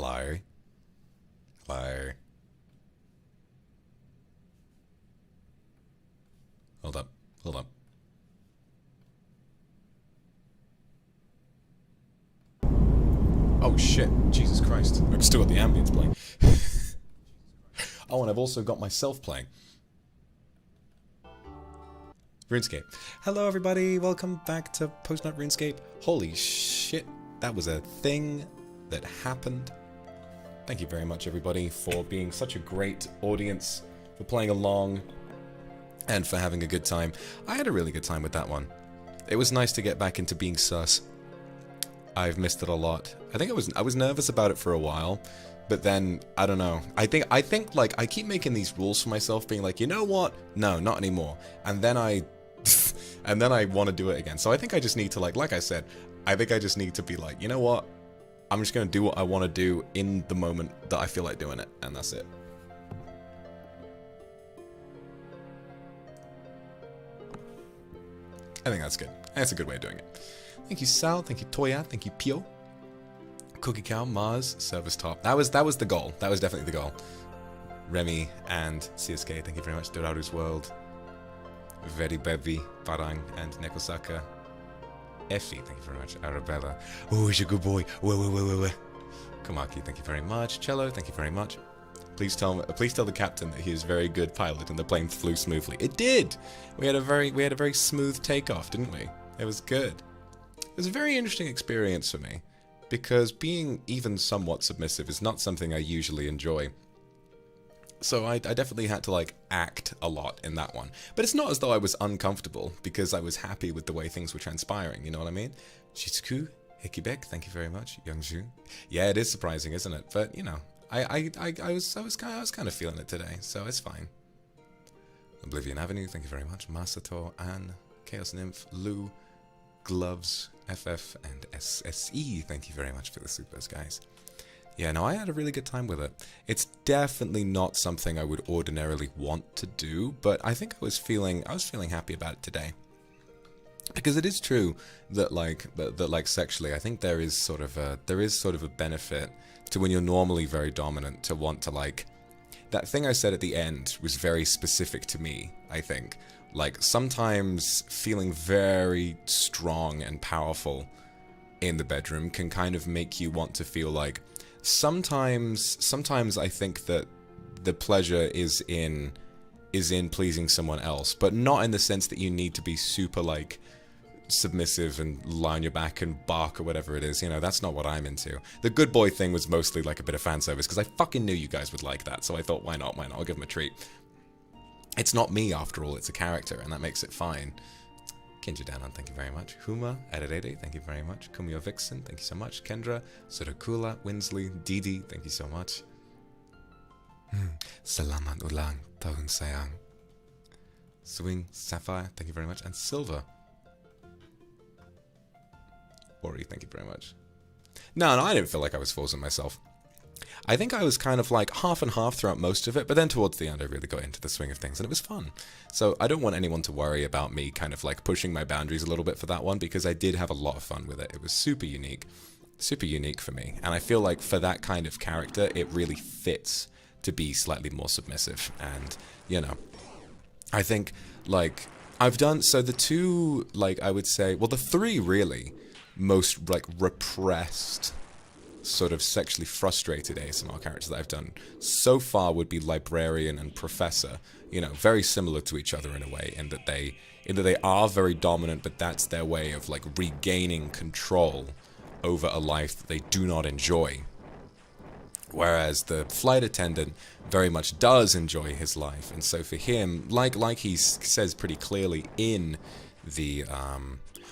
Hello? Hello? Hold up. Hold up. Oh shit. Jesus Christ. I've still got the ambience playing. Oh, and I've also got myself playing. RuneScape. Hello everybody, welcome back to Post-Nut RuneScape. Holy shit, that was a thing that happened. Thank you very much everybody for being such a great audience, for playing along, and for having a good time. I had a really good time with that one. It was nice to get back into being sus. I've missed it a lot. I think I was nervous about it for a while, but then I don't know. I think like I keep making these rules for myself, being like, you know what? No, not anymore. And then I want to do it again. So I think I just need to like I said, I think I just need to be like, you know what? I'm just gonna do what I want to do in the moment that I feel like doing it, and that's it. I think that's good. That's a good way of doing it. Thank you, Sal. Thank you, Toya. Thank you, Pio. Cookie Cow, Mars, Service Top. That was the goal. That was definitely the goal. Remy and CSK, thank you very much. Doradu's World. Very Bevi, Parang, and Nekosaka. Effie, thank you very much. Arabella. Oh, he's a good boy. Wait. Kamaki, thank you very much. Cello, thank you very much. Please tell the captain that he is a very good pilot and the plane flew smoothly. It did. We had a very smooth takeoff, didn't we? It was good. It was a very interesting experience for me, because being even somewhat submissive is not something I usually enjoy. So I definitely had to like act a lot in that one. But it's not as though I was uncomfortable, because I was happy with the way things were transpiring, you know what I mean? Shizuku, Hikibek, thank you very much. Youngju. Yeah, it is surprising, isn't it? But you know, I was kind of feeling it today, so it's fine. Oblivion Avenue, thank you very much. Masato, Anne, Chaos Nymph, Lou, Gloves, FF, and SSE, thank you very much for the supers, guys. Yeah, no, I had a really good time with it. It's definitely not something I would ordinarily want to do, but I think I was feeling happy about it today. Because it is true that like sexually, I think there is sort of a benefit to when you're normally very dominant to want to like, that thing I said at the end was very specific to me, I think. Like sometimes feeling very strong and powerful in the bedroom can kind of make you want to feel like, sometimes I think that the pleasure is in pleasing someone else, but not in the sense that you need to be super like submissive and lie on your back and bark or whatever it is, you know, that's not what I'm into. The good boy thing was mostly like a bit of fan service, because I fucking knew you guys would like that, so I thought, why not, I'll give them a treat. It's not me after all, it's a character, and that makes it fine. Kindred Danon, thank you very much. Huma, Ererede, thank you very much. Kumio Vixen, thank you so much. Kendra, Surakula, Winsley, Didi, thank you so much. Salamat ulang, tahun sayang. Swing, Sapphire, thank you very much. And Silver. Ori, thank you very much. No, I didn't feel like I was forcing myself. I think I was kind of like half and half throughout most of it, but then towards the end I really got into the swing of things, and it was fun. So I don't want anyone to worry about me kind of like pushing my boundaries a little bit for that one, because I did have a lot of fun with it. It was super unique for me, and I feel like for that kind of character, it really fits to be slightly more submissive. And, you know, I think, like, I've done, so the two, like, I would say, well, the three really most, like, repressed, sort of sexually frustrated ASMR characters that I've done so far would be Librarian and Professor. You know, very similar to each other in a way, in that they are very dominant, but that's their way of like regaining control over a life that they do not enjoy. Whereas the flight attendant very much does enjoy his life, and so for him, like he says pretty clearly in the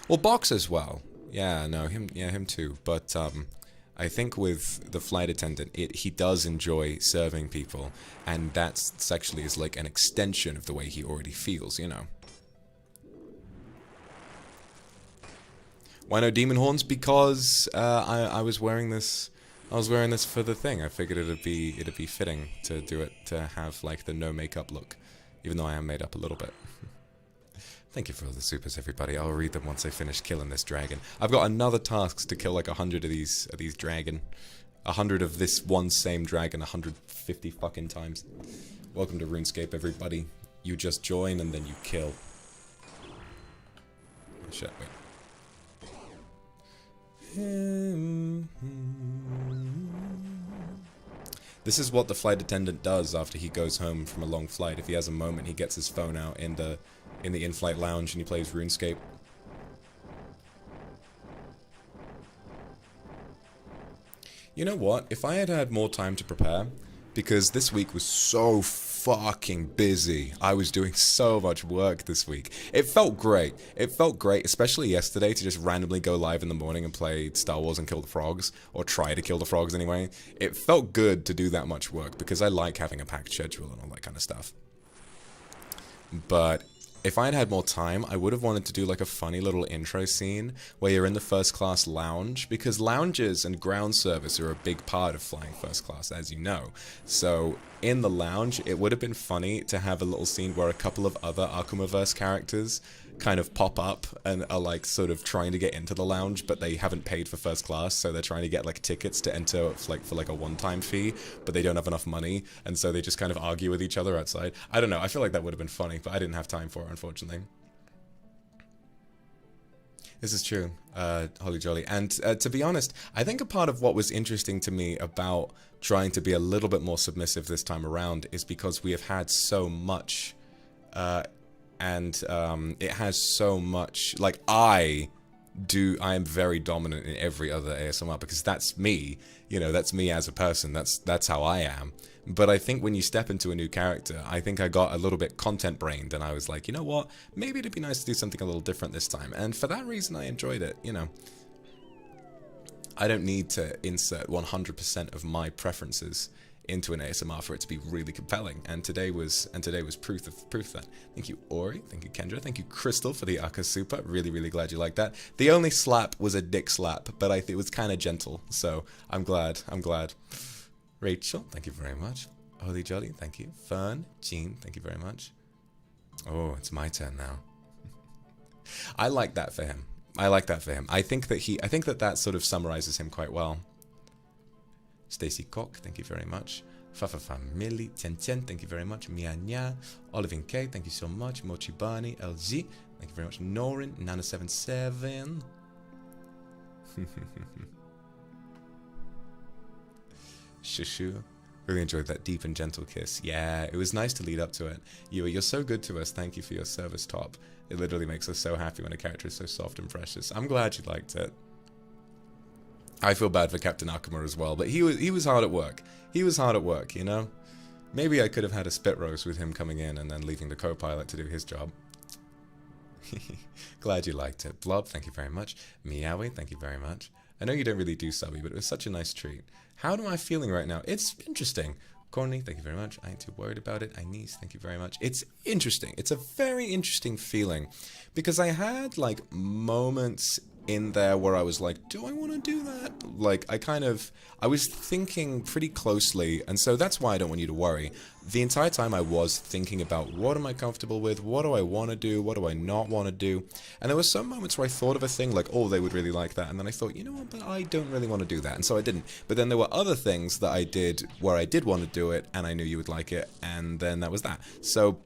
well, Box as well. Yeah, no, him too. But I think with the flight attendant, he does enjoy serving people, and that sexually is like an extension of the way he already feels, you know. Why no demon horns? Because I was wearing this. I was wearing this for the thing. I figured it'd be fitting to do it, to have like the no makeup look, even though I am made up a little bit. Thank you for all the supers, everybody. I'll read them once I finish killing this dragon. I've got another task to kill like 100 of these dragon. 100 of this one same dragon 150 fucking times. Welcome to RuneScape, everybody. You just join and then you kill. Oh, shit, wait. This is what the flight attendant does after he goes home from a long flight. If he has a moment, he gets his phone out in the in-flight lounge and he plays RuneScape. You know what? If I had had more time to prepare, because this week was so fucking busy. I was doing so much work this week. It felt great. It felt great, especially yesterday, to just randomly go live in the morning and play Star Wars and kill the frogs, or try to kill the frogs anyway. It felt good to do that much work, because I like having a packed schedule and all that kind of stuff. But if I had had more time, I would have wanted to do like a funny little intro scene where you're in the first class lounge, because lounges and ground service are a big part of flying first class, as you know. So in the lounge, it would have been funny to have a little scene where a couple of other Akumaverse characters kind of pop up and are like sort of trying to get into the lounge, but they haven't paid for first class, so they're trying to get like tickets to enter for like a one-time fee, but they don't have enough money, and so they just kind of argue with each other outside. I don't know, I feel like that would have been funny, but I didn't have time for it, unfortunately. This is true, Holly Jolly. And to be honest, I think a part of what was interesting to me about trying to be a little bit more submissive this time around is because we have had so much, and it has so much, like, I am very dominant in every other ASMR because that's me, you know, that's me as a person, that's how I am. But I think when you step into a new character, I think I got a little bit content brained and I was like, you know what, maybe it'd be nice to do something a little different this time. And for that reason, I enjoyed it, you know. I don't need to insert 100% of my preferences into an ASMR for it to be really compelling, and today was proof of that. Thank you, Ori. Thank you, Kendra. Thank you, Crystal, for the Aka Super. Really glad you liked that. The only slap was a dick slap, but I think it was kind of gentle, so I'm glad. Rachel, thank you very much. Holy Jolly, thank you. Fern, Jean, thank you very much. Oh, it's my turn now. I like that for him. I think that sort of summarizes him quite well. Stacy Koch, thank you very much. Fafa Family, Tien, thank you very much. Mianya, Olivin K, thank you so much. Mochibani, LG, thank you very much. Norin, Nana77. Shushu, really enjoyed that deep and gentle kiss. Yeah, it was nice to lead up to it. You're so good to us. Thank you for your service, Top. It literally makes us so happy when a character is so soft and precious. I'm glad you liked it. I feel bad for Captain Akuma as well, but he was hard at work. He was hard at work, you know? Maybe I could have had a spit roast with him coming in and then leaving the co-pilot to do his job. Glad you liked it. Blob, thank you very much. Meowie, thank you very much. I know you don't really do subby, but it was such a nice treat. How am I feeling right now? It's interesting. Corny, thank you very much. I ain't too worried about it. Inese, thank you very much. It's interesting. It's a very interesting feeling because I had like moments in there where I was like, do I want to do that? Like, I was thinking pretty closely, and so that's why I don't want you to worry. The entire time I was thinking about what am I comfortable with, what do I want to do, what do I not want to do, and there were some moments where I thought of a thing like, oh, they would really like that, and then I thought, you know what, but I don't really want to do that, and so I didn't. But then there were other things that I did where I did want to do it, and I knew you would like it, and then that was that. So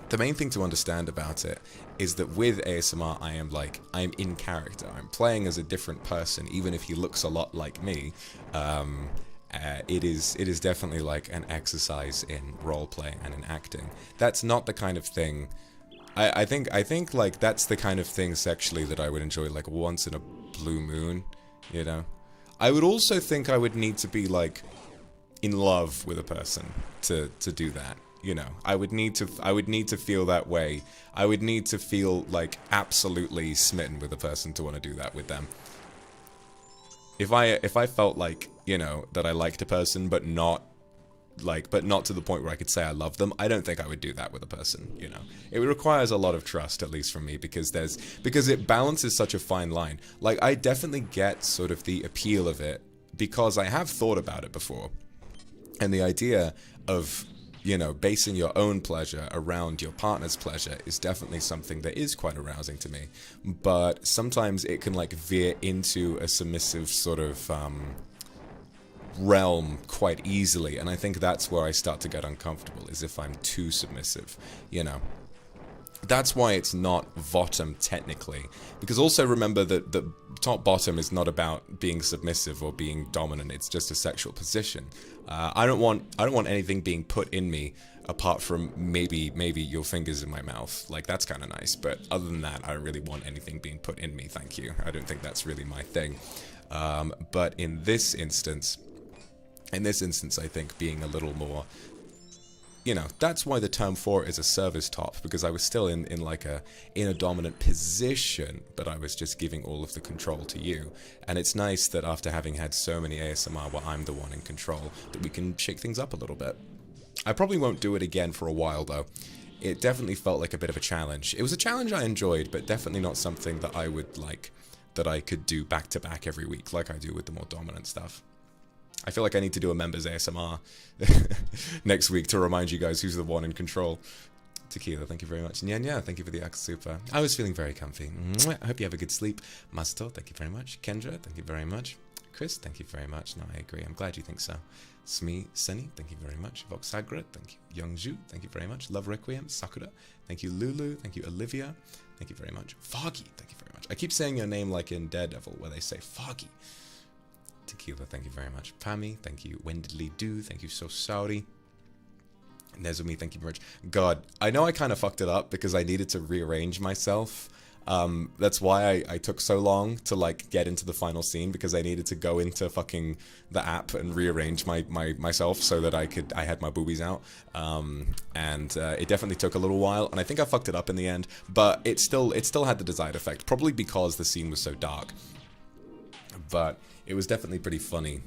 the main thing to understand about it is that with ASMR, I'm in character. I'm playing as a different person, even if he looks a lot like me. It is definitely like an exercise in roleplay and in acting. That's not the kind of thing. I think like that's the kind of thing sexually that I would enjoy like once in a blue moon, you know. I would also think I would need to be like in love with a person to do that. You know, I would need to feel that way. I would need to feel like absolutely smitten with a person to want to do that with them. If I felt like, you know, that I liked a person but not to the point where I could say I love them, I don't think I would do that with a person, you know. It requires a lot of trust, at least from me, because it balances such a fine line. Like, I definitely get sort of the appeal of it because I have thought about it before. And the idea of, you know, basing your own pleasure around your partner's pleasure is definitely something that is quite arousing to me. But sometimes it can like veer into a submissive sort of realm quite easily, and I think that's where I start to get uncomfortable, is if I'm too submissive, you know. That's why it's not bottom technically, because also remember that the top bottom is not about being submissive or being dominant. It's just a sexual position. I don't want anything being put in me apart from maybe your fingers in my mouth. Like, that's kind of nice, but other than that, I don't really want anything being put in me. Thank you. I don't think that's really my thing. But in this instance, I think being a little more, you know, that's why the term for it is a service top, because I was still in a dominant position, but I was just giving all of the control to you. And it's nice that after having had so many ASMR where I'm the one in control, that we can shake things up a little bit. I probably won't do it again for a while though. It definitely felt like a bit of a challenge. It was a challenge I enjoyed, but definitely not something that I would like, that I could do back to back every week like I do with the more dominant stuff. I feel like I need to do a members ASMR next week to remind you guys who's the one in control. Tequila, thank you very much. Nyanya, thank you for the Super. I was feeling very comfy. I hope you have a good sleep. Masto, thank you very much. Kendra, thank you very much. Chris, thank you very much. No, I agree. I'm glad you think so. Smee, Seni, thank you very much. Vox Akuma, thank you. Youngju, thank you very much. Love Requiem, Sakura, thank you. Lulu, thank you. Olivia, thank you very much. Foggy, thank you very much. I keep saying your name like in Daredevil, where they say Foggy. Tequila, thank you very much. Pammy, thank you. Wendley Do, thank you. So sorry. Nezumi, thank you very much. God, I know I kind of fucked it up because I needed to rearrange myself. That's why I took so long to like get into the final scene, because I needed to go into fucking the app and rearrange myself so that I had my boobies out. It definitely took a little while, and I think I fucked it up in the end, but it still had the desired effect, probably because the scene was so dark. But it was definitely pretty funny.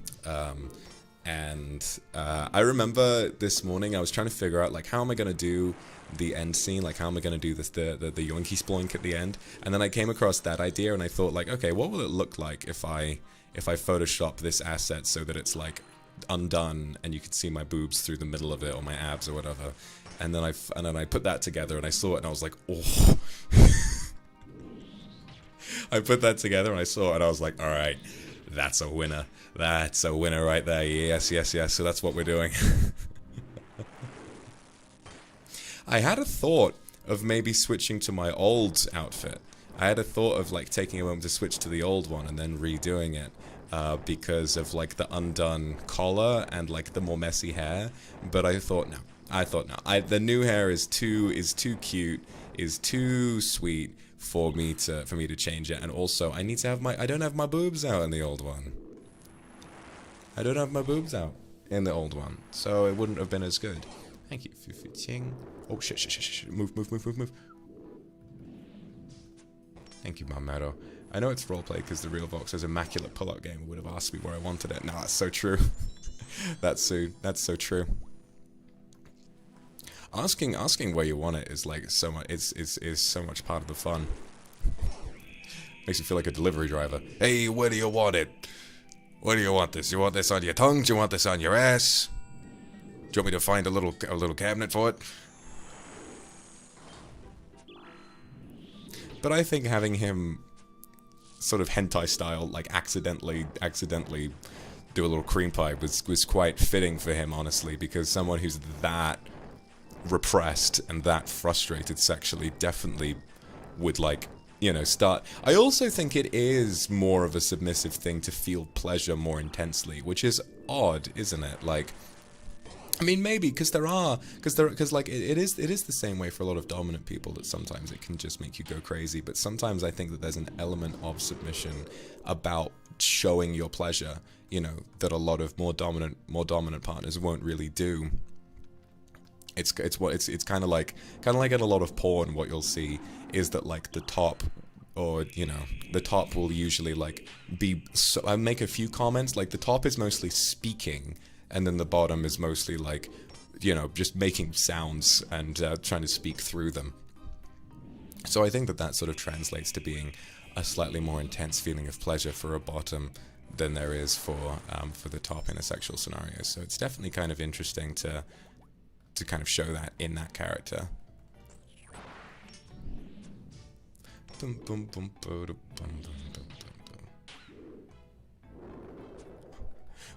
I remember this morning I was trying to figure out, like, how am I going to do the end scene? Like, how am I going to do this, the yoinky sploink at the end? And then I came across that idea, and I thought, like, okay, what will it look like if I Photoshop this asset so that it's, like, undone, and you can see my boobs through the middle of it, or my abs, or whatever. And then I put that together, and I saw it, and I was like, oh. I put that together, and I saw it, and I was like, all right. That's a winner. That's a winner right there. Yes, yes, yes. So that's what we're doing. I had a thought of maybe switching to my old outfit. I had a thought of like taking a moment to switch to the old one and then redoing it because of like the undone collar and like the more messy hair. But I thought no. The new hair is too cute, is too sweet for me to change it, and also I need to have I don't have my boobs out in the old one. I don't have my boobs out in the old one, so it wouldn't have been as good. Thank you, Fufu Ting. Oh shit! Move. Thank you, Mamero. I know it's roleplay because the real Vox has immaculate pull-out game. Would have asked me where I wanted it. No, that's so true. That's so true. Asking where you want it is like so much. Is so much part of the fun. Makes you feel like a delivery driver. Hey, where do you want it? Where do you want this? You want this on your tongue? Do you want this on your ass? Do you want me to find a little cabinet for it? But I think having him sort of hentai style, like accidentally do a little cream pie was quite fitting for him, honestly, because someone who's that repressed and that frustrated sexually definitely would, like, you know, start. I also think it is more of a submissive thing to feel pleasure more intensely, which is odd, isn't it? Like, I mean, maybe because like it is the same way for a lot of dominant people, that sometimes it can just make you go crazy. But sometimes I think that there's an element of submission about showing your pleasure, you know, that a lot of more dominant partners won't really do. It's kind of like in a lot of porn, what you'll see is that like the top, or you know, the top will usually like be. So I make a few comments, like the top is mostly speaking, and then the bottom is mostly like, you know, just making sounds and trying to speak through them. So I think that sort of translates to being a slightly more intense feeling of pleasure for a bottom than there is for the top in a sexual scenario. So it's definitely kind of interesting to kind of show that in that character.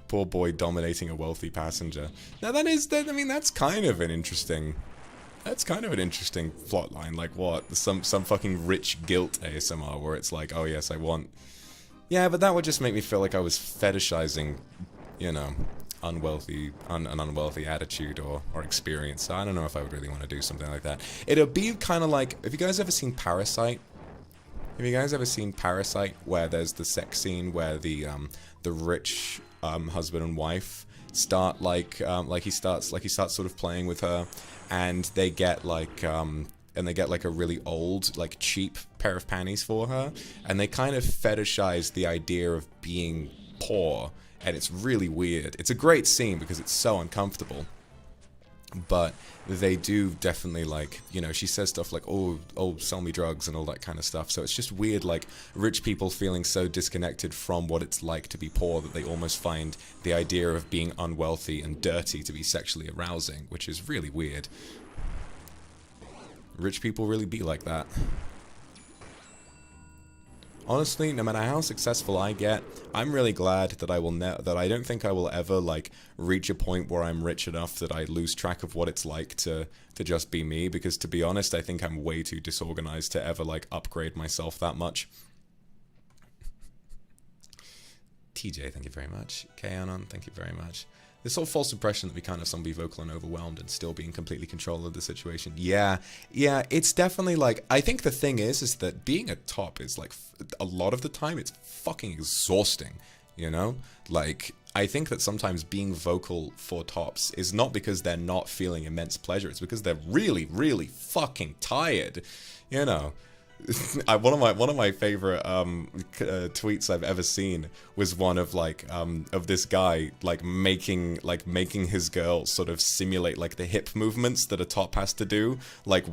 poor boy dominating a wealthy passenger. Now I mean, that's kind of an interesting plot line. Like what? Some fucking rich guilt ASMR where it's like, oh yes, I want. Yeah, but that would just make me feel like I was fetishizing, you know, an unwealthy attitude or experience. So I don't know if I would really want to do something like that. It'll be kind of like, have you guys ever seen Parasite? Have you guys ever seen Parasite, where there's the sex scene where the rich husband and wife start he starts sort of playing with her, and they get like a really old, like cheap pair of panties for her, and they kind of fetishize the idea of being poor, and it's really weird. It's a great scene because it's so uncomfortable. But they do definitely, like, you know, she says stuff like, oh, sell me drugs and all that kind of stuff. So it's just weird, like, rich people feeling so disconnected from what it's like to be poor that they almost find the idea of being unwealthy and dirty to be sexually arousing, which is really weird. Rich people really be like that. Honestly, no matter how successful I get, I'm really glad that I don't think I will ever, like, reach a point where I'm rich enough that I lose track of what it's like to just be me, because to be honest, I think I'm way too disorganized to ever, like, upgrade myself that much. TJ, thank you very much. Kaonon, thank you very much. This sort of false impression that we can't have someone be vocal and overwhelmed and still be in completely control of the situation. Yeah, it's definitely like, I think the thing is that being a top is like, a lot of the time, it's fucking exhausting, you know? Like, I think that sometimes being vocal for tops is not because they're not feeling immense pleasure, it's because they're really, really fucking tired, you know? One of my favorite tweets I've ever seen was one of of this guy making his girl sort of simulate like the hip movements that a top has to do, like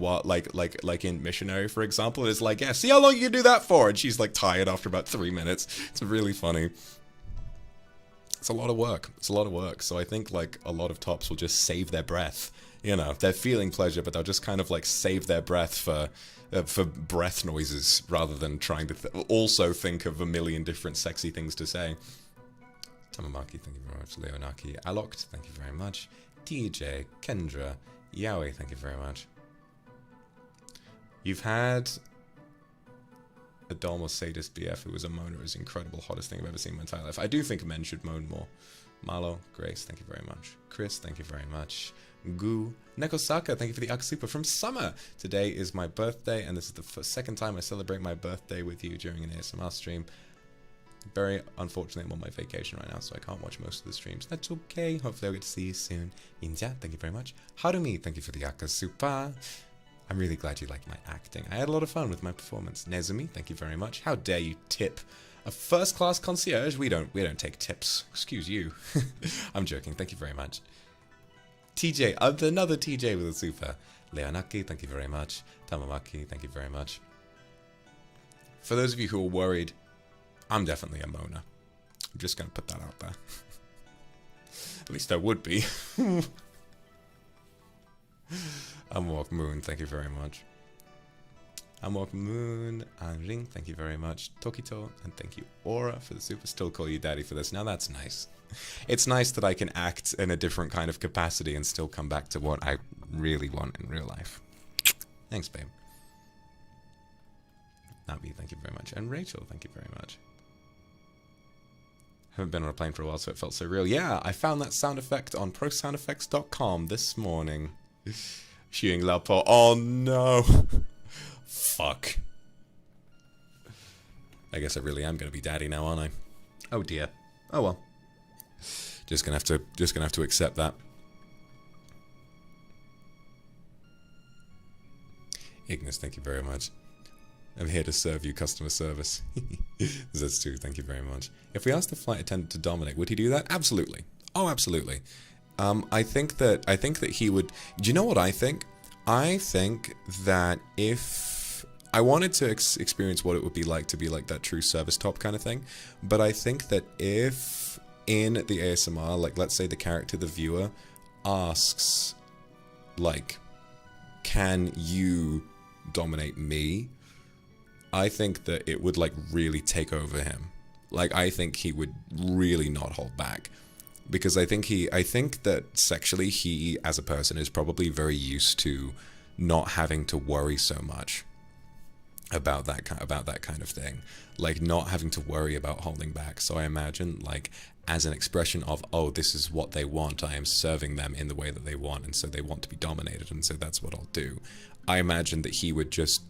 in Missionary, for example. It's like, yeah, see how long you can do that for, and she's like tired after about 3 minutes. It's really funny. It's a lot of work. It's a lot of work. So I think like a lot of tops will just save their breath. You know, they're feeling pleasure, but they'll just kind of like save their breath for breath noises rather than trying to also think of a million different sexy things to say. Tamamaki, thank you very much. Leonaki, Alokt, thank you very much. TJ, Kendra, Yaoi, thank you very much. You've had a dom or sadist BF who was a moaner is incredible, hottest thing I've ever seen in my entire life. I do think men should moan more. Marlo, Grace, thank you very much. Chris, thank you very much. Gu, Nekosaka, thank you for the Akasupa from Summer. Today is my birthday, and this is the second time I celebrate my birthday with you during an ASMR stream. Very unfortunately, I'm on my vacation right now, so I can't watch most of the streams. That's okay. Hopefully I'll get to see you soon. Inja, thank you very much. Harumi, thank you for the Akasupa. I'm really glad you liked my acting. I had a lot of fun with my performance. Nezumi, thank you very much. How dare you tip a first-class concierge? We don't take tips. Excuse you. I'm joking. Thank you very much. TJ, another TJ with a super. Leonaki, thank you very much. Tamamaki, thank you very much. For those of you who are worried, I'm definitely a moaner. I'm just going to put that out there. At least I would be. Amok Moon, thank you very much. Amok Moon and Ring, thank you very much. Tokito, and thank you Aura for the super. Still call you daddy for this. Now that's nice. It's nice that I can act in a different kind of capacity and still come back to what I really want in real life. Thanks, babe. Nabi, thank you very much. And Rachel, thank you very much. Haven't been on a plane for a while, so it felt so real. Yeah, I found that sound effect on prosoundeffects.com this morning. Shooting Lapo. Oh no. Fuck. I guess I really am gonna be daddy now, aren't I? Oh dear. Oh well. Just gonna have to accept that. Ignis, thank you very much. I'm here to serve you customer service. Z2, thank you very much. If we asked the flight attendant to dominate, would he do that? Absolutely. Oh, absolutely. I think that he would. Do you know what I think? I think that if I wanted to experience what it would be like to be like that true service top kind of thing, but I think that if in the ASMR, like let's say the character, the viewer, asks, like, can you dominate me? I think that it would like really take over him. Like I think he would really not hold back. because I think that sexually he, as a person, is probably very used to not having to worry so much about that kind of thing, like not having to worry about holding back. So I imagine, like, as an expression of, oh, this is what they want, I am serving them in the way that they want, and so they want to be dominated, and so that's what I'll do. I imagine that he would just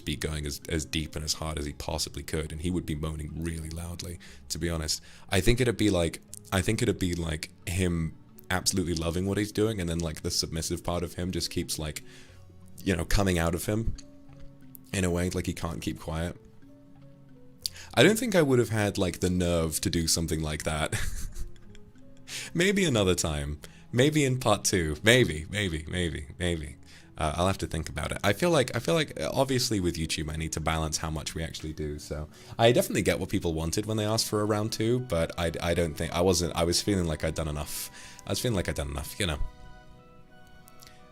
be going as deep and as hard as he possibly could, and he would be moaning really loudly, to be honest. I think it'd be like him absolutely loving what he's doing, and then like the submissive part of him just keeps, like, you know, coming out of him in a way, like he can't keep quiet. I don't think I would have had, like, the nerve to do something like that. Maybe another time. Maybe in part 2. Maybe. I'll have to think about it. I feel like obviously with YouTube I need to balance how much we actually do. So I definitely get what people wanted when they asked for a round 2, but I don't think I was feeling like I'd done enough. You know.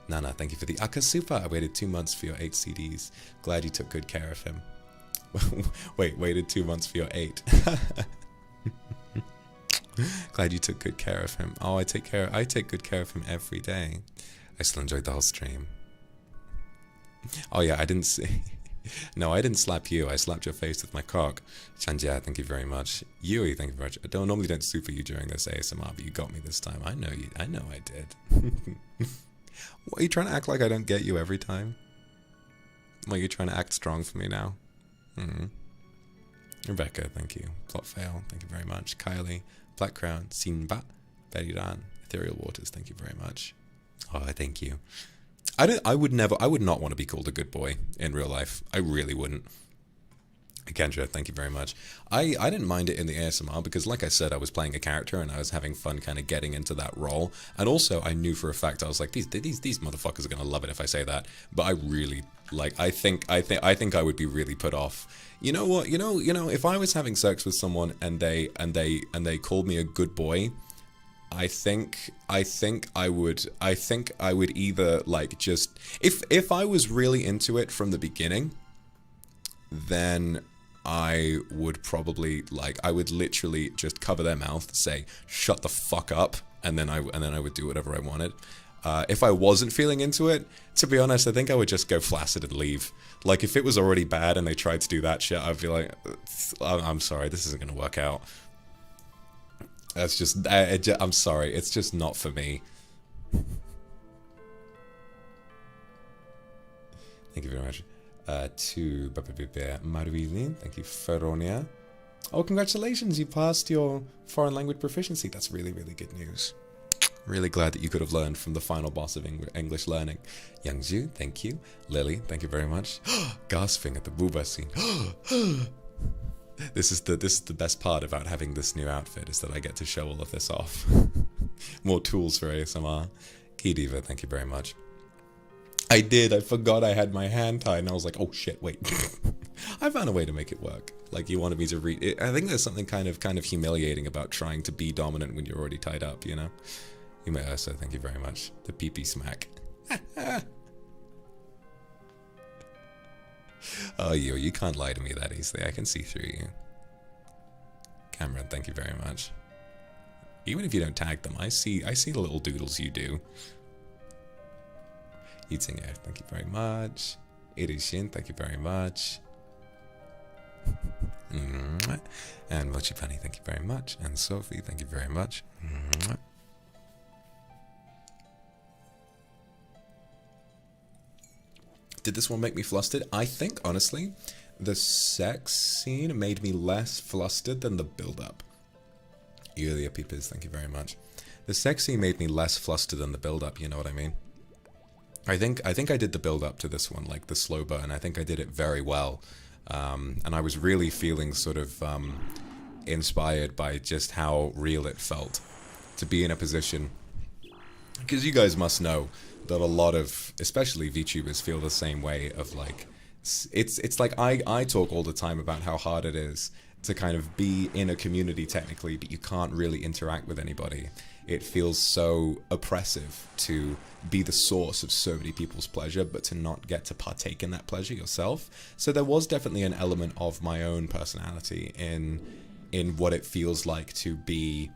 Nana, thank you for the Aka Super. I waited 2 months for your 8 CDs. Glad you took good care of him. Wait, waited 2 months for your 8. Glad you took good care of him. Oh, I take good care of him every day. I still enjoyed the whole stream. Oh yeah, I didn't see. No, I didn't slap you. I slapped your face with my cock. Chanjia, thank you very much. Yui, thank you very much. I normally don't super you during this ASMR, but you got me this time. I know I did. What, are you trying to act like I don't get you every time? Well, you're trying to act strong for me now. Rebecca, thank you. Plot fail, thank you very much. Kylie, Black Crown, Sinba, Beriran, Ethereal Waters, thank you very much. Oh, thank you. I would not want to be called a good boy in real life. I really wouldn't. Kendra, thank you very much. I didn't mind it in the ASMR because, like I said, I was playing a character and I was having fun kind of getting into that role. And also, I knew for a fact, I was like, these motherfuckers are gonna love it if I say that. But I really, like, I think I would be really put off. You know what? You know, if I was having sex with someone and they called me a good boy, I think I would either, like, just if I was really into it from the beginning, then I would probably, like, I would literally just cover their mouth, say shut the fuck up, and then I would do whatever I wanted. If I wasn't feeling into it, to be honest, I think I would just go flaccid and leave. Like, if it was already bad and they tried to do that shit, I'd be like, I'm sorry, this isn't gonna work out. That's just, I'm sorry, it's just not for me. Thank you very much. To Maruilin, thank you, Feronia. Oh, congratulations, you passed your foreign language proficiency. That's really, really good news. Really glad that you could have learned from the final boss of English learning. Youngju, thank you. Lily, thank you very much. Gasping at the booba scene. This is the best part about having this new outfit, is that I get to show all of this off. More tools for ASMR. Kidiva, thank you very much. I forgot I had my hand tied, and I was like, oh shit, wait. I found a way to make it work. Like, you wanted me to read it. I think there's something kind of humiliating about trying to be dominant when you're already tied up, you know? You may also, thank you very much. The pee-pee smack. Oh, you can't lie to me that easily. I can see through you. Cameron, thank you very much. Even if you don't tag them, I see the little doodles you do. Yitsinger, thank you very much. Irishin, thank you very much. And Mochipani, thank you very much. And Sophie, thank you very much. Did this one make me flustered? I think, honestly, the sex scene made me less flustered than the build-up. Yulia Peepers, thank you very much. The sex scene made me less flustered than the build-up, you know what I mean? I think I did the build-up to this one, like the slow burn. I think I did it very well. And I was really feeling sort of inspired by just how real it felt to be in a position. Because you guys must know that a lot of, especially VTubers, feel the same way of, like, it's like I talk all the time about how hard it is to kind of be in a community technically, but you can't really interact with anybody. It feels so oppressive to be the source of so many people's pleasure, but to not get to partake in that pleasure yourself. So there was definitely an element of my own personality in what it feels like to be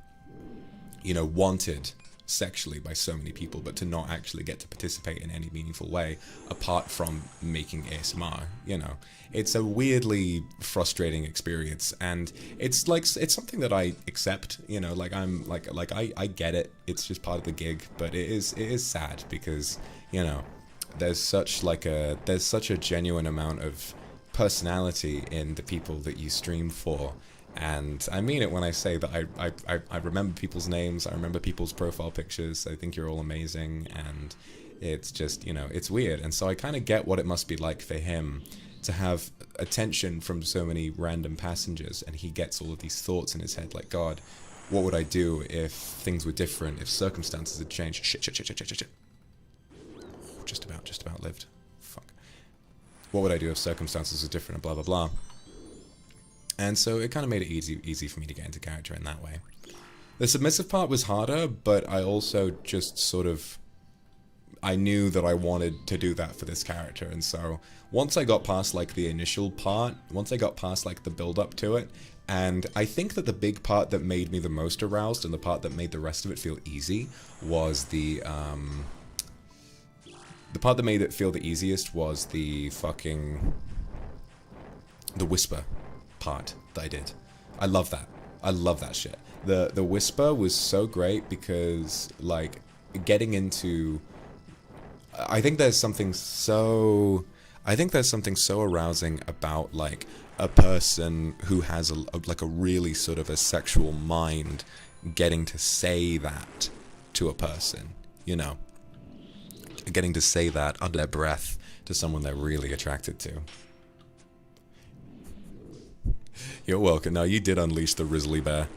you know, wanted sexually by so many people, but to not actually get to participate in any meaningful way apart from making ASMR, you know. It's a weirdly frustrating experience, and it's like, it's something that I accept, you know, like I'm like I get it. It's just part of the gig, but it is sad because, you know, there's such a genuine amount of personality in the people that you stream for. And I mean it when I say that I remember people's names, I remember people's profile pictures, I think you're all amazing, and it's just, you know, it's weird. And so I kind of get what it must be like for him to have attention from so many random passengers, and he gets all of these thoughts in his head like, God, what would I do if things were different, if circumstances had changed? Shit. Just about lived. Fuck. What would I do if circumstances were different, and blah, blah, blah. And so it kind of made it easy for me to get into character in that way. The submissive part was harder, but I also just sort of, I knew that I wanted to do that for this character. And so once I got past like the initial part, once I got past like the build up to it, and I think that the big part that made me the most aroused and the part that made the rest of it feel easy was the part that made it feel the easiest was the whisper part that I did. I love that. I love that shit. The whisper was so great because, like, getting into, I think there's something so arousing about like a person who has a really sort of a sexual mind getting to say that to a person, you know, getting to say that under their breath to someone they're really attracted to. You're welcome. Now, you did unleash the Rizzly Bear.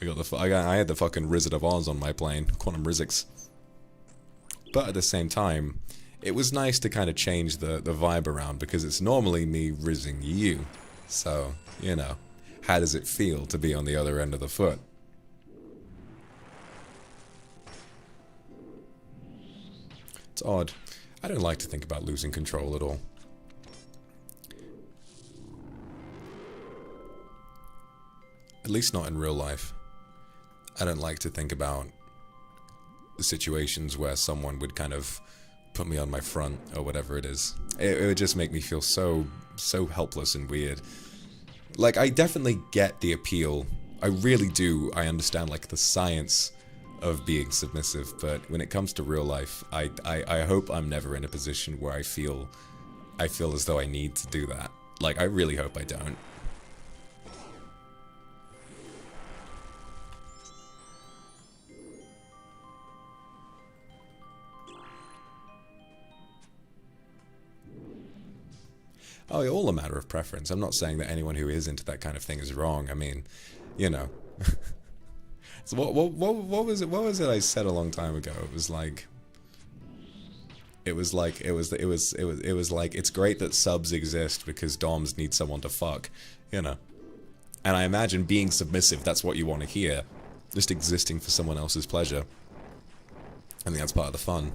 I had the fucking Wizard of Oz on my plane. Quantum Rizix. But at the same time, it was nice to kind of change the vibe around, because it's normally me rizzing you. So, you know, how does it feel to be on the other end of the foot? It's odd. I don't like to think about losing control at all. At least not in real life. I don't like to think about the situations where someone would kind of put me on my front or whatever it is. It would just make me feel so helpless and weird. Like, I definitely get the appeal. I really do. I understand, like, the science of being submissive, but when it comes to real life, I hope I'm never in a position where I feel as though I need to do that. Like, I really hope I don't. Oh, all a matter of preference. I'm not saying that anyone who is into that kind of thing is wrong. I mean, you know. So what was it? What was it I said a long time ago? It was like it's great that subs exist because doms need someone to fuck, you know. And I imagine being submissive, that's what you want to hear. Just existing for someone else's pleasure. I think that's part of the fun.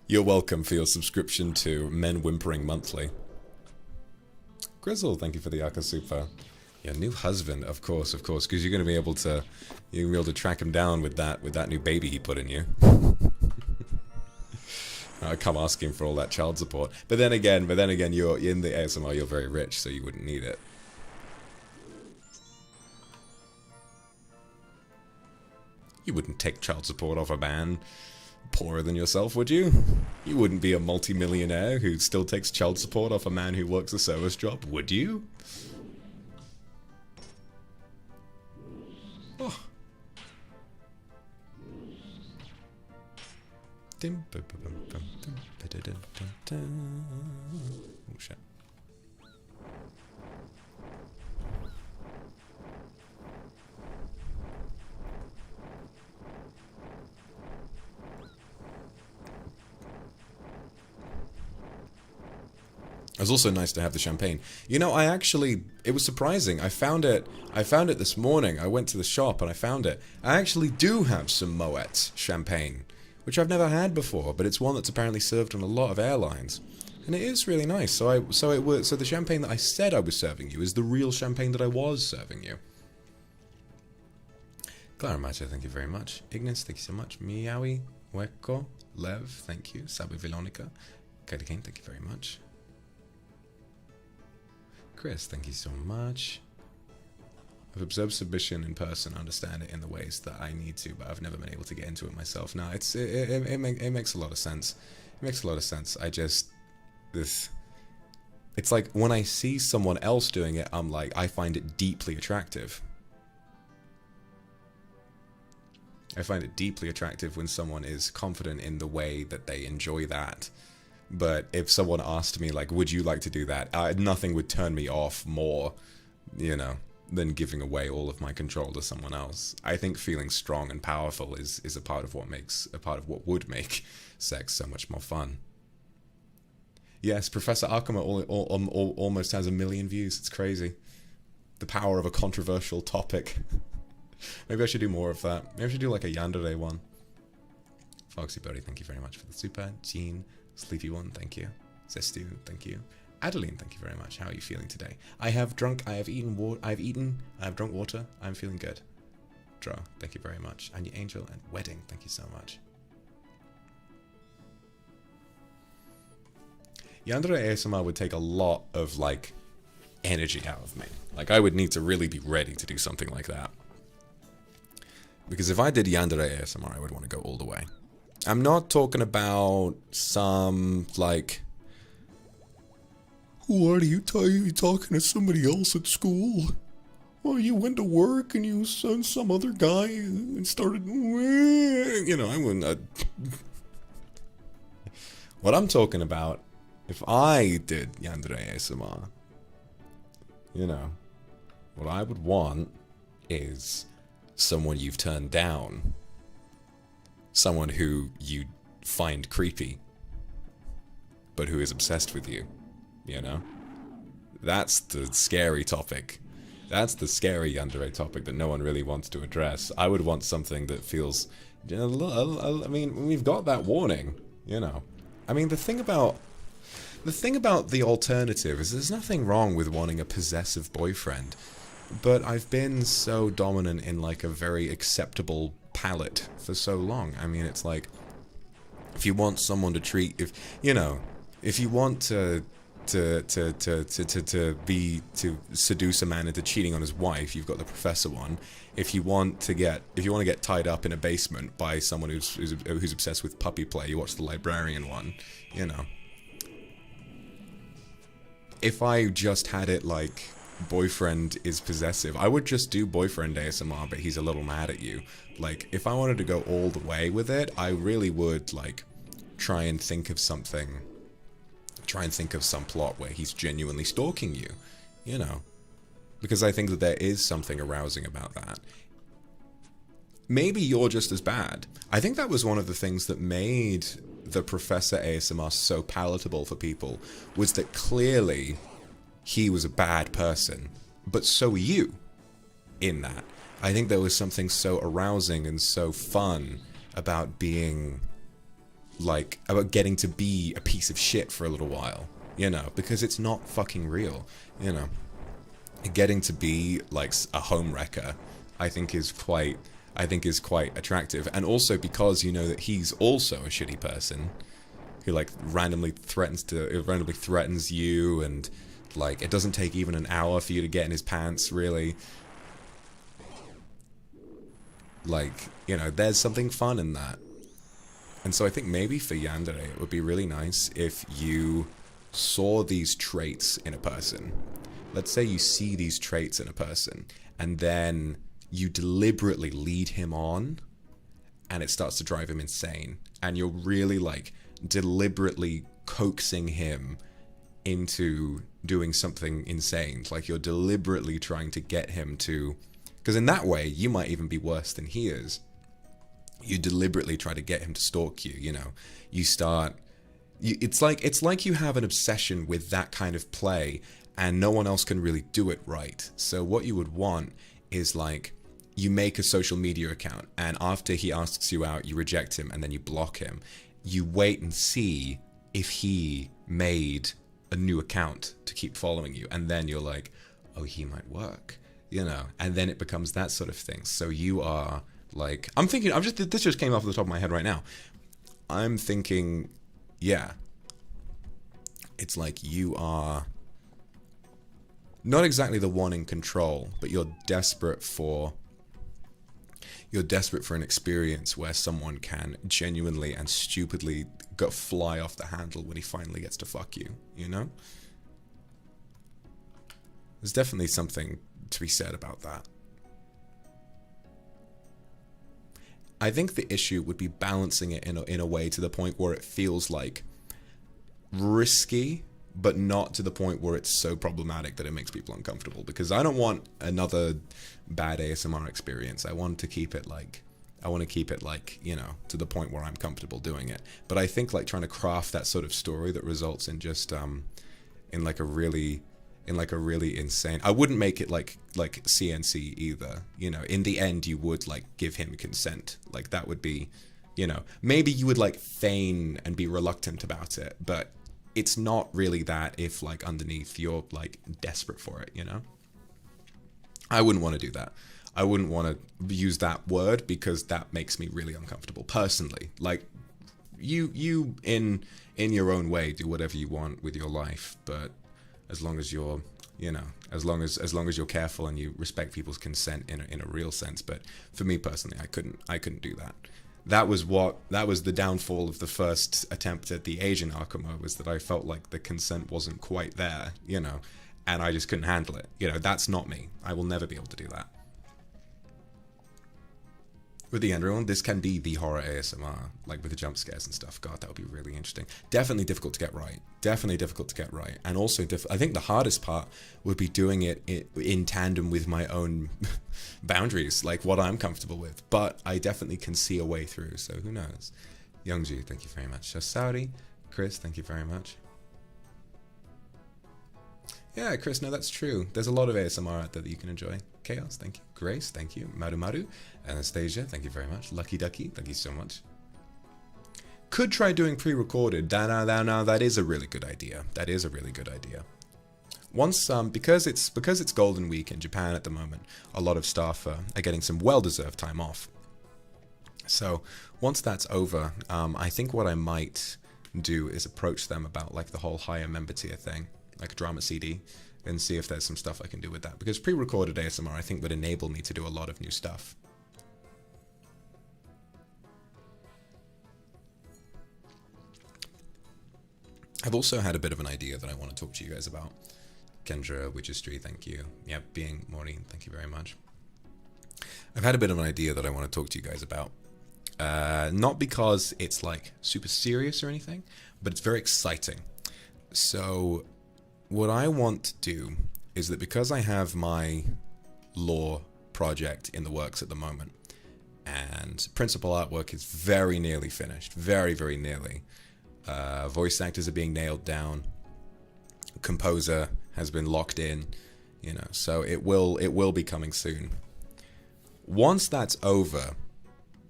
You're welcome for your subscription to Men Whimpering Monthly. Grizzle, thank you for the Akasupa. Your new husband, of course, because you're gonna be able to track him down with that new baby he put in you. Come asking for all that child support. But then again, you're in the ASMR, you're very rich, so you wouldn't need it. You wouldn't take child support off a man poorer than yourself, would you? You wouldn't be a multi-millionaire who still takes child support off a man who works a service job, would you? Oh. Oh shit. It was also nice to have the champagne. You know, it was surprising. I found it this morning. I went to the shop and I found it. I actually do have some Moet champagne, which I've never had before, but it's one that's apparently served on a lot of airlines. And it is really nice. So the champagne that I said I was serving you is the real champagne that I was serving you. Claramacho, thank you very much. Ignis, thank you so much. Miawi, Weko, Lev, thank you. Sabu Vilonica, Katie Kane, thank you very much. Chris, thank you so much. I've observed submission in person, understand it in the ways that I need to, but I've never been able to get into it myself. No, it makes a lot of sense. It makes a lot of sense. It's like when I see someone else doing it, I'm like, I find it deeply attractive. I find it deeply attractive when someone is confident in the way that they enjoy that. But if someone asked me, like, would you like to do that? Nothing would turn me off more, you know, than giving away all of my control to someone else. I think feeling strong and powerful is a part of what would make sex so much more fun. Yes, Professor Akuma almost has 1 million views. It's crazy. The power of a controversial topic. Maybe I should do more of that. Maybe I should do like a yandere one. Foxy Buddy, thank you very much for the super. Jean, Sleepy One, thank you. Zestu, thank you. Adeline, thank you very much. How are you feeling today? I have drunk water. I'm feeling good. Dro, thank you very much. And your Angel and Wedding, thank you so much. Yandere ASMR would take a lot of, like, energy out of me. Like, I would need to really be ready to do something like that. Because if I did Yandere ASMR, I would want to go all the way. I'm not talking about some, like... What are you talking to somebody else at school? Well, you went to work and you saw some other guy and started... You know, I wouldn't... What I'm talking about, if I did Yandere ASMR, you know, what I would want is someone you've turned down. Someone who you find creepy, but who is obsessed with you. You know? That's the scary topic. That's the scary yandere topic that no one really wants to address. I would want something that feels... I mean, we've got that warning, you know. I mean, the thing about the alternative is there's nothing wrong with wanting a possessive boyfriend. But I've been so dominant in, like, a very acceptable palette for so long. I mean, it's like, if you want someone to treat... If you want to seduce a man into cheating on his wife, you've got the professor one. If you want to get tied up in a basement by someone who's obsessed with puppy play, you watch the librarian one. You know, if I just had it like boyfriend is possessive, I would just do boyfriend ASMR, but he's a little mad at you. Like, if I wanted to go all the way with it, I really would, like, try and think of some plot where he's genuinely stalking you, you know, because I think that there is something arousing about that. Maybe you're just as bad. I think that was one of the things that made the Professor ASMR so palatable for people, was that clearly he was a bad person, but so were you in that. I think there was something so arousing and so fun about being... like, about getting to be a piece of shit for a little while, you know, because it's not fucking real, you know. Getting to be, like, a homewrecker, I think is quite attractive. And also because you know that he's also a shitty person who, like, randomly threatens you, and, like, it doesn't take even an hour for you to get in his pants, really. Like, you know, there's something fun in that. And so I think maybe for yandere, it would be really nice if you saw these traits in a person. Let's say you see these traits in a person, and then you deliberately lead him on, and it starts to drive him insane. And you're really, like, deliberately coaxing him into doing something insane. Like, you're deliberately trying to get him to... because in that way, you might even be worse than he is. You deliberately try to get him to stalk you, you know. You start... it's like you have an obsession with that kind of play, and no one else can really do it right. So what you would want is, like, you make a social media account, and after he asks you out, you reject him, and then you block him. You wait and see if he made a new account to keep following you, and then you're like, oh, he might work, you know, and then it becomes that sort of thing. So you are like, this just came off the top of my head right now. I'm thinking, yeah, it's like you are not exactly the one in control, but you're desperate for an experience where someone can genuinely and stupidly go fly off the handle when he finally gets to fuck you, you know? There's definitely something to be said about that. I think the issue would be balancing it in a way to the point where it feels like risky, but not to the point where it's so problematic that it makes people uncomfortable. Because I don't want another bad ASMR experience. I want to keep it like, you know, to the point where I'm comfortable doing it. But I think like trying to craft that sort of story that results in just in like a really insane, I wouldn't make it like CNC either, you know. In the end you would like give him consent, like that would be, you know, maybe you would like feign and be reluctant about it, but it's not really that if like underneath you're like desperate for it, you know. I wouldn't want to do that. I wouldn't want to use that word because that makes me really uncomfortable personally. Like you in your own way do whatever you want with your life, but as long as you're, you know, as long as you're careful and you respect people's consent in a real sense. But for me personally, I couldn't do that. That was the downfall of the first attempt at the Asian Akuma, was that I felt like the consent wasn't quite there, you know, and I just couldn't handle it. You know, that's not me. I will never be able to do that. With the Enderman, this can be the horror ASMR, like with the jump scares and stuff. God, that would be really interesting. Definitely difficult to get right. Definitely difficult to get right. And also, I think the hardest part would be doing it in tandem with my own boundaries, like what I'm comfortable with. But I definitely can see a way through, so who knows. Youngju, thank you very much. Saudi, Chris, thank you very much. Yeah, Chris, no, that's true. There's a lot of ASMR out there that you can enjoy. Chaos, thank you. Grace, thank you. Maru. Anastasia, thank you very much. Lucky Ducky, thank you so much. Could try doing pre-recorded. Now, that is a really good idea. That is a really good idea. Once, because it's Golden Week in Japan at the moment, a lot of staff are getting some well-deserved time off. So once that's over, I think what I might do is approach them about like the whole higher member tier thing, like a drama CD, and see if there's some stuff I can do with that. Because pre-recorded ASMR, I think, would enable me to do a lot of new stuff. I've also had a bit of an idea that I want to talk to you guys about. Kendra, Witchestry, thank you. Yep, Being Maureen, thank you very much. I've had a bit of an idea that I want to talk to you guys about. Not because it's like super serious or anything, but it's very exciting. So what I want to do is that because I have my lore project in the works at the moment, and principal artwork is very nearly finished, very, very nearly. Voice actors are being nailed down. Composer has been locked in, you know, so it will be coming soon. Once that's over,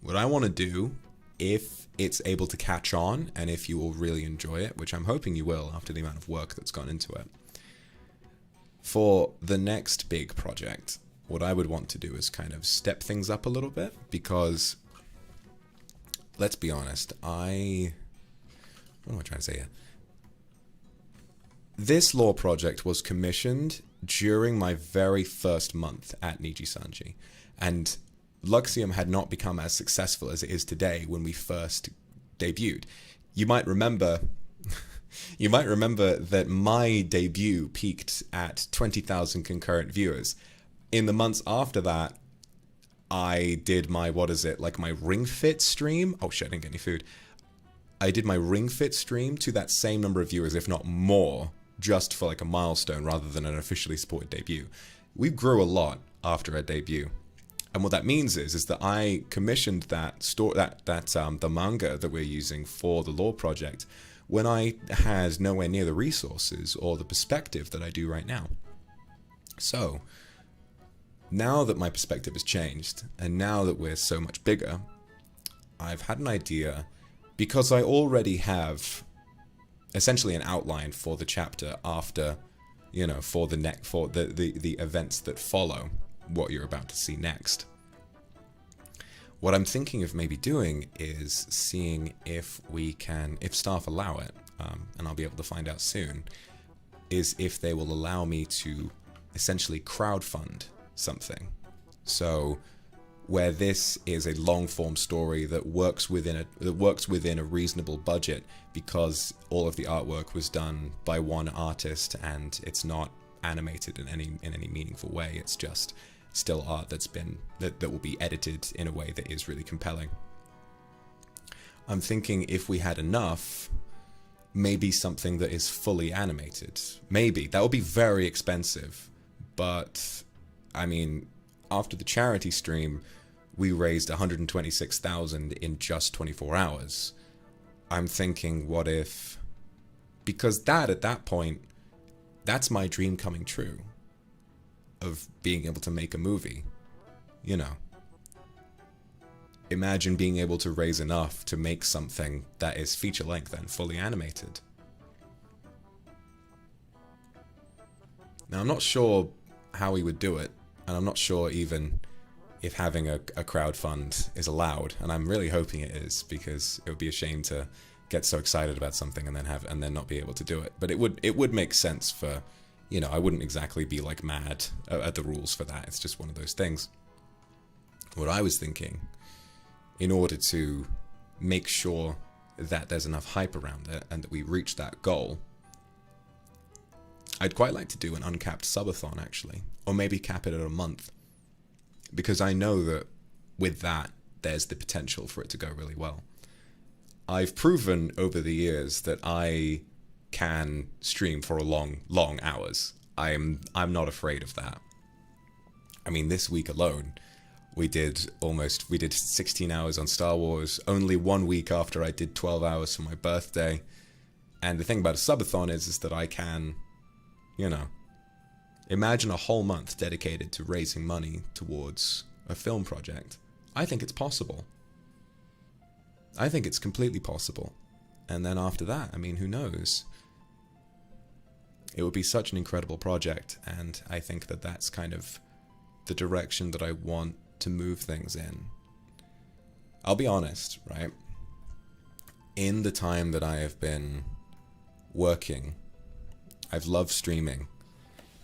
what I want to do, if it's able to catch on, and if you will really enjoy it, which I'm hoping you will after the amount of work that's gone into it, for the next big project, what I would want to do is kind of step things up a little bit, because let's be honest, what am I trying to say here? This lore project was commissioned during my very first month at NIJISANJI, and Luxiem had not become as successful as it is today when we first debuted. You might remember that my debut peaked at 20,000 concurrent viewers. In the months after that, I did my, my Ring Fit stream. Oh shit, I didn't get any food. I did my Ring Fit stream to that same number of viewers, if not more, just for like a milestone rather than an officially supported debut. We grew a lot after our debut. And what that means is that I commissioned the manga that we're using for the lore project when I had nowhere near the resources or the perspective that I do right now. So now that my perspective has changed, and now that we're so much bigger, I've had an idea, because I already have essentially an outline for the chapter after, you know, for the events that follow what you're about to see next. What I'm thinking of maybe doing is seeing if we can, if staff allow it, and I'll be able to find out soon, is if they will allow me to essentially crowdfund something. So where this is a long-form story that works within a reasonable budget, because all of the artwork was done by one artist and it's not animated in any meaningful way. It's just still art that will be edited in a way that is really compelling. I'm thinking if we had enough, maybe something that is fully animated. Maybe that would be very expensive, but I mean, after the charity stream, we raised 126,000 in just 24 hours. I'm thinking, what if, because that at that point, that's my dream coming true of being able to make a movie, you know. Imagine being able to raise enough to make something that is feature length and fully animated. Now, I'm not sure how we would do it, and I'm not sure even if having a crowdfund is allowed, and I'm really hoping it is, because it would be a shame to get so excited about something and then not be able to do it. But it would make sense for, you know, I wouldn't exactly be like mad at the rules for that. It's just one of those things. What I was thinking, in order to make sure that there's enough hype around it and that we reach that goal, I'd quite like to do an uncapped subathon, actually, or maybe cap it at a month, because I know that with that, there's the potential for it to go really well. I've proven over the years that I can stream for a long hours. I'm not afraid of that. I mean, this week alone, we did 16 hours on Star Wars, only 1 week after I did 12 hours for my birthday. And the thing about a subathon is that I can, you know, imagine a whole month dedicated to raising money towards a film project. I think it's possible. I think it's completely possible. And then after that, I mean, who knows? It would be such an incredible project, and I think that that's kind of the direction that I want to move things in. I'll be honest, right? In the time that I have been working, I've loved streaming.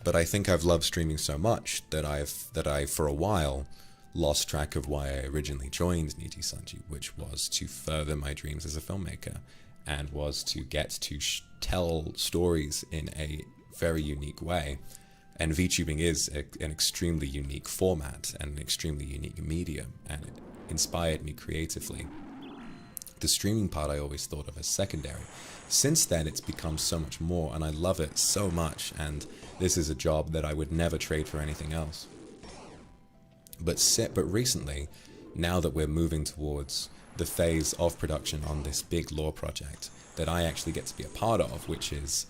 But I think I've loved streaming so much that I for a while lost track of why I originally joined NIJISANJI, which was to further my dreams as a filmmaker, and was to get to tell stories in a very unique way. And VTubing is an extremely unique format and an extremely unique medium, and it inspired me creatively. The streaming part I always thought of as secondary. Since then, it's become so much more, and I love it so much, and this is a job that I would never trade for anything else. But recently, now that we're moving towards the phase of production on this big lore project that I actually get to be a part of, which is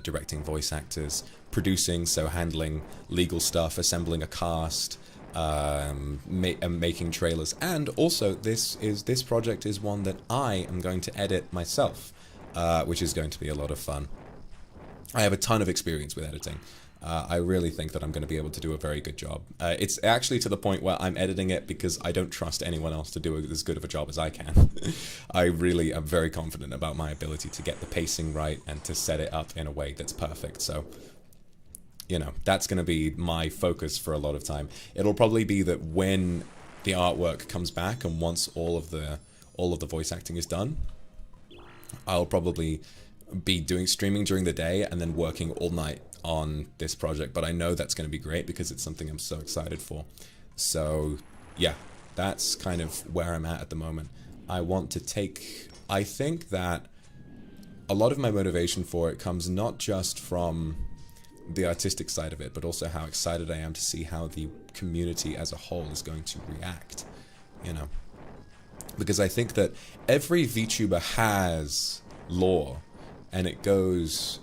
directing voice actors, producing, so handling legal stuff, assembling a cast, making trailers, and also this project is one that I am going to edit myself, which is going to be a lot of fun. I have a ton of experience with editing. I really think that I'm going to be able to do a very good job. It's actually to the point where I'm editing it because I don't trust anyone else to do as good of a job as I can. I really am very confident about my ability to get the pacing right and to set it up in a way that's perfect. So, you know, that's going to be my focus for a lot of time. It'll probably be that when the artwork comes back and once all of the voice acting is done, I'll probably be streaming during the day and then working all night on this project. But I know that's going to be great because it's something I'm so excited for. So yeah, that's kind of where I'm at the moment. I think that a lot of my motivation for it comes not just from the artistic side of it, but also how excited I am to see how the community as a whole is going to react, you know. Because I think that every VTuber has lore, and it goes,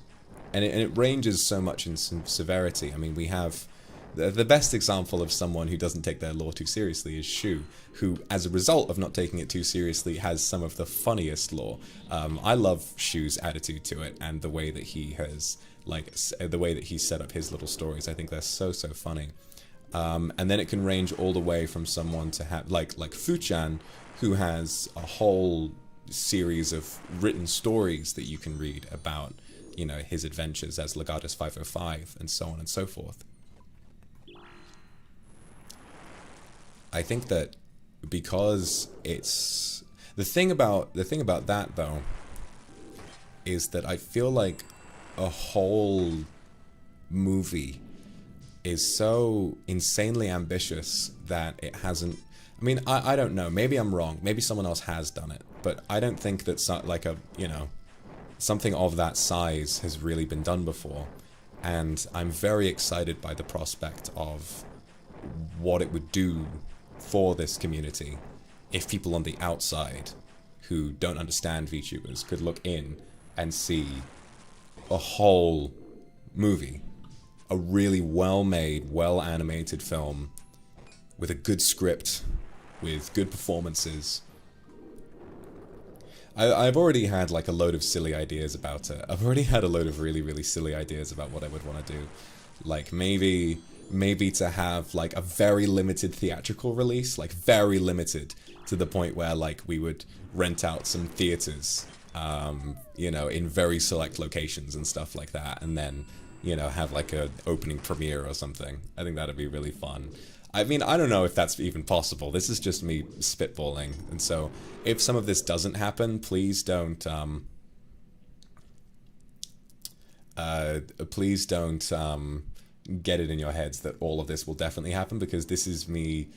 and it ranges so much in some severity. I mean, we have the best example of someone who doesn't take their lore too seriously is Shu, who, as a result of not taking it too seriously, has some of the funniest lore. I love Shu's attitude to it and the way that he has, like, the way that he set up his little stories. I think they're so funny. And then it can range all the way from someone to have, like Fuchan, who has a whole series of written stories that you can read about, you know, his adventures as Legatus 505 and so on and so forth. I think that because it's the thing about that though is that I feel like a whole movie is so insanely ambitious that it hasn't. I mean, I don't know. Maybe I'm wrong. Maybe someone else has done it, but I don't think that something of that size has really been done before. And I'm very excited by the prospect of what it would do for this community if people on the outside who don't understand VTubers could look in and see a whole movie, a really well-made, well-animated film with a good script, with good performances. I've already had like a load of silly ideas about it. I've already had a load of really silly ideas about what I would want to do. Like maybe to have like a very limited theatrical release, like very limited to the point where like we would rent out some theaters, you know, in very select locations and stuff like that, and then, you know, have like a opening premiere or something. I think that'd be really fun. I mean, I don't know if that's even possible. This is just me spitballing, and so if some of this doesn't happen, please don't get it in your heads that all of this will definitely happen, because this is me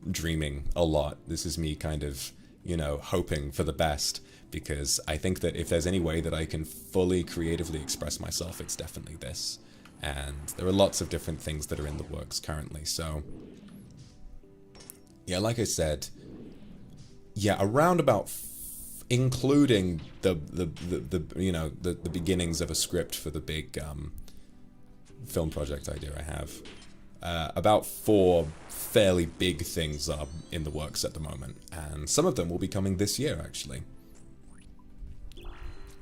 dreaming a lot. This is me kind of, you know, hoping for the best, because I think that if there's any way that I can fully creatively express myself, it's definitely this. And there are lots of different things that are in the works currently, so yeah, like I said, yeah, around about including the you know, the beginnings of a script for the big film project idea I have, about 4 fairly big things are in the works at the moment, and some of them will be coming this year, actually.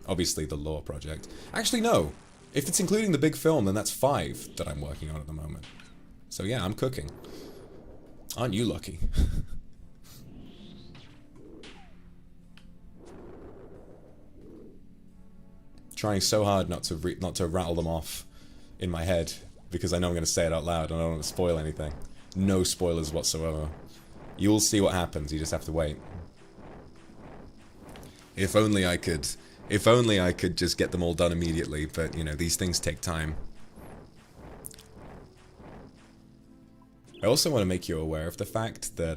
Obviously the lore project. Actually, no. If it's including the big film, then that's 5 that I'm working on at the moment. So yeah, I'm cooking. Aren't you lucky? Trying so hard not to rattle them off in my head, because I know I'm going to say it out loud and I don't want to spoil anything. No spoilers whatsoever. You'll see what happens, you just have to wait. If only I could just get them all done immediately, but you know, these things take time. I also want to make you aware of the fact that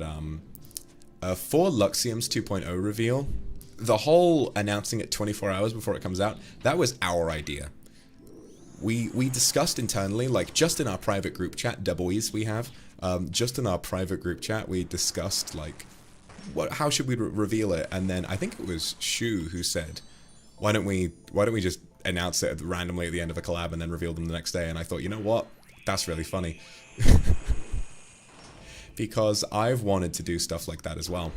for Luxiem's 2.0 reveal, the whole announcing it 24 hours before it comes out, that was our idea. We discussed internally, like just in our private group chat, boys we have, just in our private group chat, we discussed like, how should we reveal it? And then I think it was Shu who said, why don't we just announce it randomly at the end of a collab and then reveal them the next day? And I thought, you know what? That's really funny. Because I've wanted to do stuff like that as well.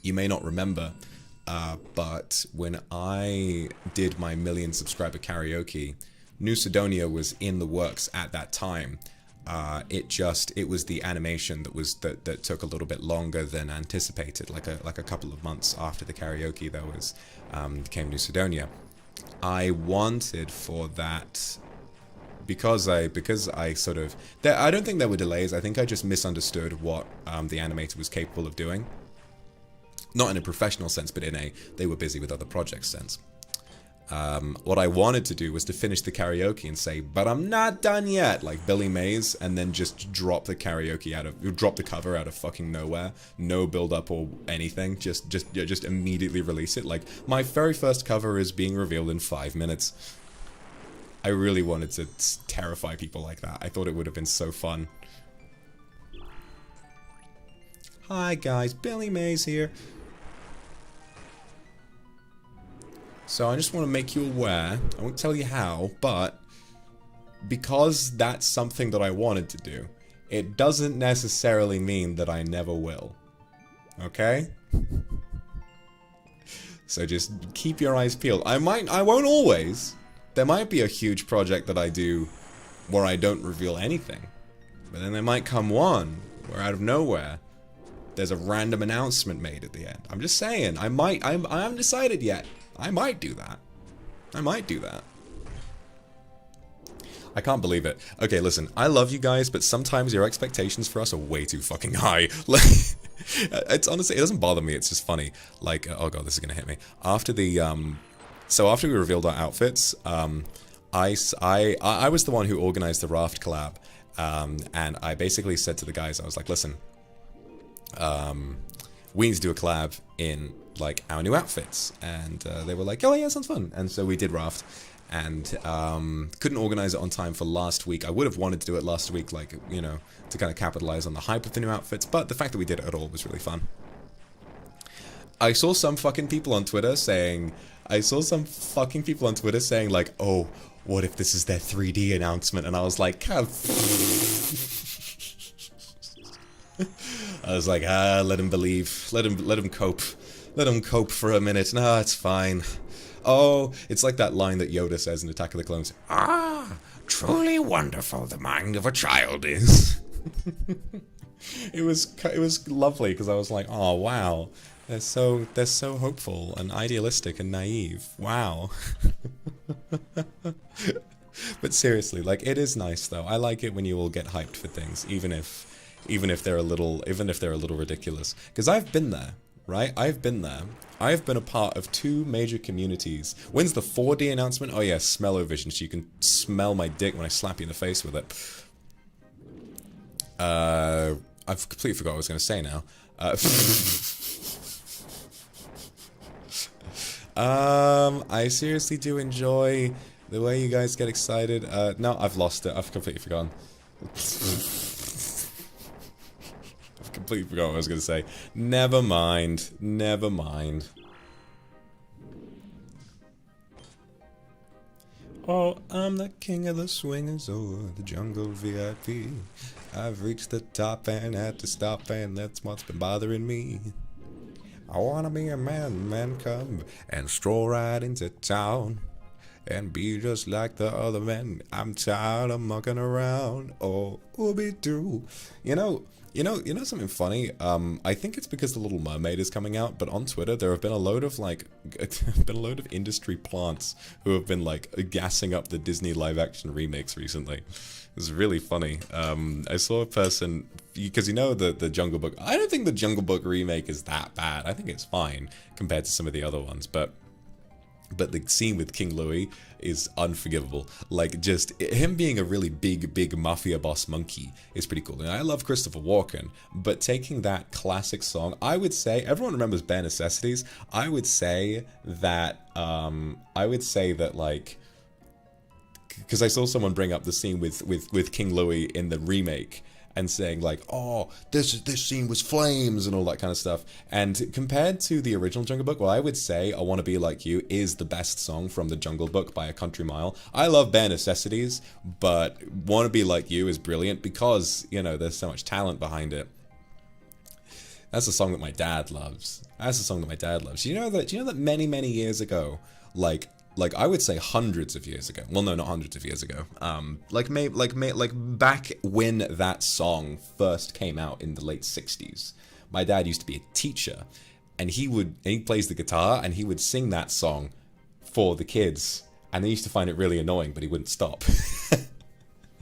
You may not remember, but when I did my 1,000,000 subscriber karaoke, New Sidonia was in the works at that time. It was the animation that took a little bit longer than anticipated, like a couple of months after the karaoke came New Sidonia. I wanted for that, because I sort of, I don't think there were delays. I think I just misunderstood what the animator was capable of doing. Not in a professional sense, but in a they were busy with other projects sense. What I wanted to do was to finish the karaoke and say, but I'm not done yet, like Billy Mays, and then just drop the cover out of fucking nowhere, no build up or anything, just immediately release it. Like, my very first cover is being revealed in 5 minutes. I really wanted to terrify people like that. I thought it would have been so fun. Hi guys, Billy Mays here. So I just want to make you aware, I won't tell you how, but because that's something that I wanted to do, it doesn't necessarily mean that I never will. Okay? So just keep your eyes peeled. I won't always. There might be a huge project that I do where I don't reveal anything. But then there might come one where out of nowhere there's a random announcement made at the end. I'm just saying, I haven't decided yet. I might do that. I might do that. I can't believe it. Okay, listen, I love you guys, but sometimes your expectations for us are way too fucking high. Like, it's honestly, it doesn't bother me, it's just funny. Like, oh god, this is gonna hit me. After the, so after we revealed our outfits, I was the one who organized the raft collab, and I basically said to the guys, I was like, listen, we need to do a collab in, like, our new outfits. And they were like, oh yeah, sounds fun. And so we did raft. And couldn't organize it on time for last week. I would have wanted to do it last week, like, you know, to kind of capitalize on the hype of the new outfits, but the fact that we did it at all was really fun. I saw some fucking people on Twitter saying, like, oh, what if this is their 3D announcement? And I was like, I was like, let him believe, let him cope for a minute. No, it's fine. Oh, it's like that line that Yoda says in Attack of the Clones. Ah, truly wonderful the mind of a child is. It was lovely because I was like, oh wow, they're so hopeful and idealistic and naive. Wow. But seriously, like, it is nice though. I like it when you all get hyped for things, even if they're a little ridiculous. Because I've been there. Right? I've been there. I've been a part of 2 major communities. When's the 4D announcement? Oh yeah, smell-o-vision, so you can smell my dick when I slap you in the face with it. I've completely forgot what I was going to say now. I seriously do enjoy the way you guys get excited. No, I've lost it. I've completely forgotten. Completely forgot what I was going to say. Never mind. Never mind. Oh, I'm the king of the swingers or the jungle VIP. I've reached the top and had to stop, and that's what's been bothering me. I wanna be a man come and stroll right into town and be just like the other men. I'm tired of mucking around. Oh, ooby-doo. You know something funny? I think it's because The Little Mermaid is coming out, but on Twitter there have been a load of industry plants who have been like gassing up the Disney live-action remakes recently. It's really funny. I saw a person, because you know the Jungle Book. I don't think the Jungle Book remake is that bad. I think it's fine compared to some of the other ones, but the scene with King Louis is unforgivable. Like, just him being a really big mafia boss monkey is pretty cool. And I love Christopher Walken, but taking that classic song, I would say, everyone remembers Bare Necessities. I would say that like, because I saw someone bring up the scene with King Louis in the remake, and saying like, oh, this scene was flames and all that kind of stuff. And compared to the original Jungle Book, well, I would say I Want to Be Like You is the best song from the Jungle Book by a country mile. I love Bare Necessities, but Want to Be Like You is brilliant because, you know, there's so much talent behind it. That's a song that my dad loves. You know that many years ago, like I would say hundreds of years ago. Well, no, not hundreds of years ago. Like back when that song first came out in the late 60s. My dad used to be a teacher, and he plays the guitar, and he would sing that song for the kids, and they used to find it really annoying, but he wouldn't stop.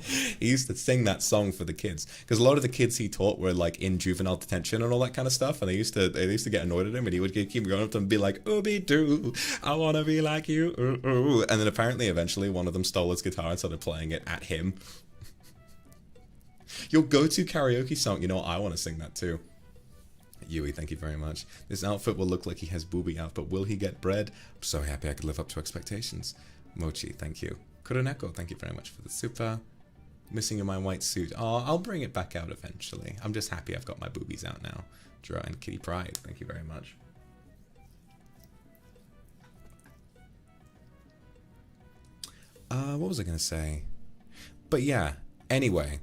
He used to sing that song for the kids, because a lot of the kids he taught were like in juvenile detention and all that kind of stuff, and they used to get annoyed at him, and he would keep going up to them and be like, ooby-doo, I want to be like you, ooh, ooh. And then apparently eventually one of them stole his guitar and started playing it at him. Your go-to karaoke song, you know, I want to sing that too. Yui, thank you very much. This outfit will look like he has booby out, but will he get bread? I'm so happy I could live up to expectations. Mochi, thank you. Kuroneko, thank you very much for the super. Missing in my white suit. Oh, I'll bring it back out eventually. I'm just happy I've got my boobies out now. Dra and Kitty Pride, thank you very much. What was I going to say? But yeah, anyway.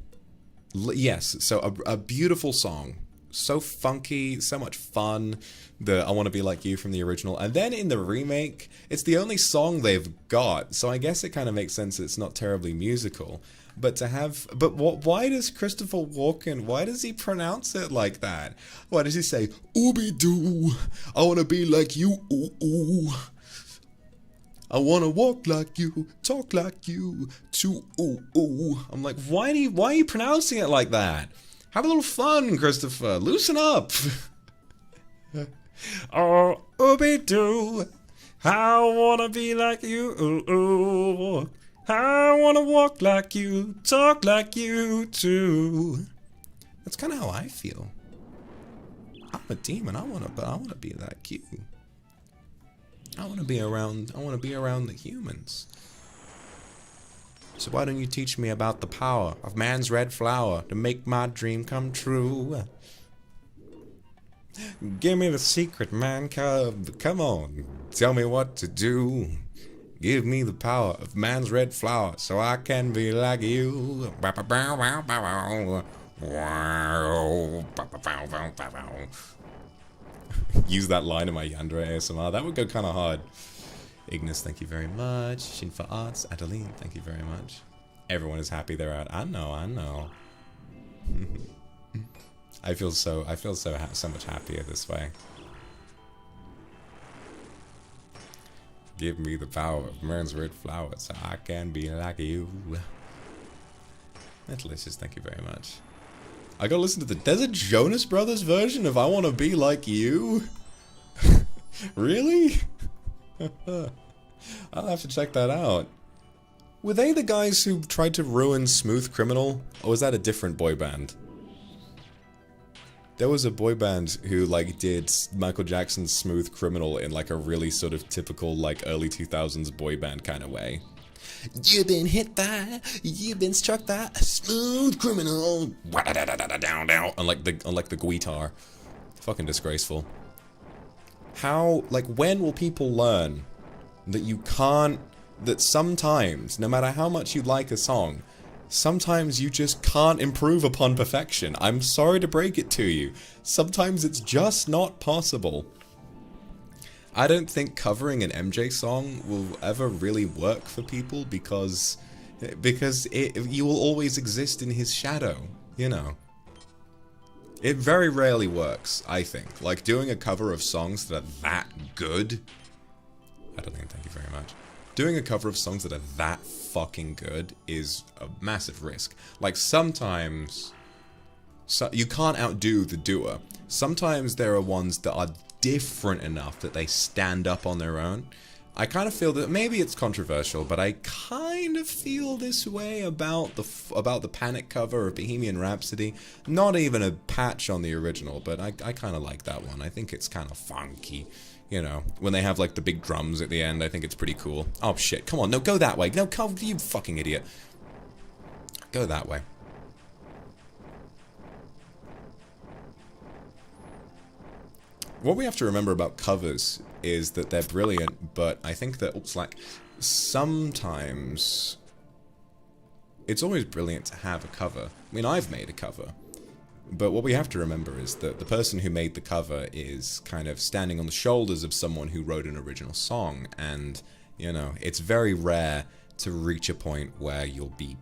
Yes, so a beautiful song. So funky, so much fun. The I Want to Be Like You from the original. And then in the remake, it's the only song they've got. So I guess it kind of makes sense that it's not terribly musical. But to have... But why does Christopher Walken... Why does he pronounce it like that? Why does he say, Ooby-doo, I want to be like you, ooh, ooh. I want to walk like you, talk like you, too, ooh, ooh. I'm like, why are you pronouncing it like that? Have a little fun, Christopher. Loosen up. Oh, ooby-doo, I want to be like you, ooh, ooh. I want to walk like you, talk like you too. That's kind of how I feel. I'm a demon. I want to be like you. I want to be around the humans. So why don't you teach me about the power of man's red flower to make my dream come true? Give me the secret, man cub. Come on, tell me what to do. Give me the power of man's red flower so I can be like you. Use that line in my Yandere ASMR. That would go kind of hard. Ignis, thank you very much. Shin for Arts. Adeline, thank you very much. Everyone is happy they're out. I know. I feel so much happier this way. Give me the power of man's red flower so I can be like you. Metalicious, thank you very much. I gotta listen to there's a Jonas Brothers version of I Want to Be Like You? Really? I'll have to check that out. Were they the guys who tried to ruin Smooth Criminal? Or was that a different boy band? There was a boy band who, like, did Michael Jackson's Smooth Criminal in, like, a really sort of typical, like, early 2000s boy band kind of way. You've been hit by, you've been struck by a smooth criminal. Unlike the guitar. Fucking disgraceful. How, like, when will people learn that you can't, that sometimes, no matter how much you like a song, sometimes you just can't improve upon perfection. I'm sorry to break it to you. Sometimes it's just not possible. I don't think covering an MJ song will ever really work for people because you will always exist in his shadow, you know. It very rarely works, I think. Like, doing a cover of songs that are that good... I don't think, thank you very much. Doing a cover of songs that are that fucking good is a massive risk. Like, sometimes... you can't outdo the doer. Sometimes there are ones that are different enough that they stand up on their own. I kind of feel that, maybe it's controversial, but I kind of feel this way about the Panic cover of Bohemian Rhapsody. Not even a patch on the original, but I kind of like that one. I think it's kind of funky. You know, when they have, like, the big drums at the end, I think it's pretty cool. Oh, shit, come on, no, go that way. No, come, you fucking idiot. Go that way. What we have to remember about covers is that they're brilliant, but I think that it's like sometimes it's always brilliant to have a cover. I mean, I've made a cover, but what we have to remember is that the person who made the cover is kind of standing on the shoulders of someone who wrote an original song, and, you know, it's very rare to reach a point where you'll be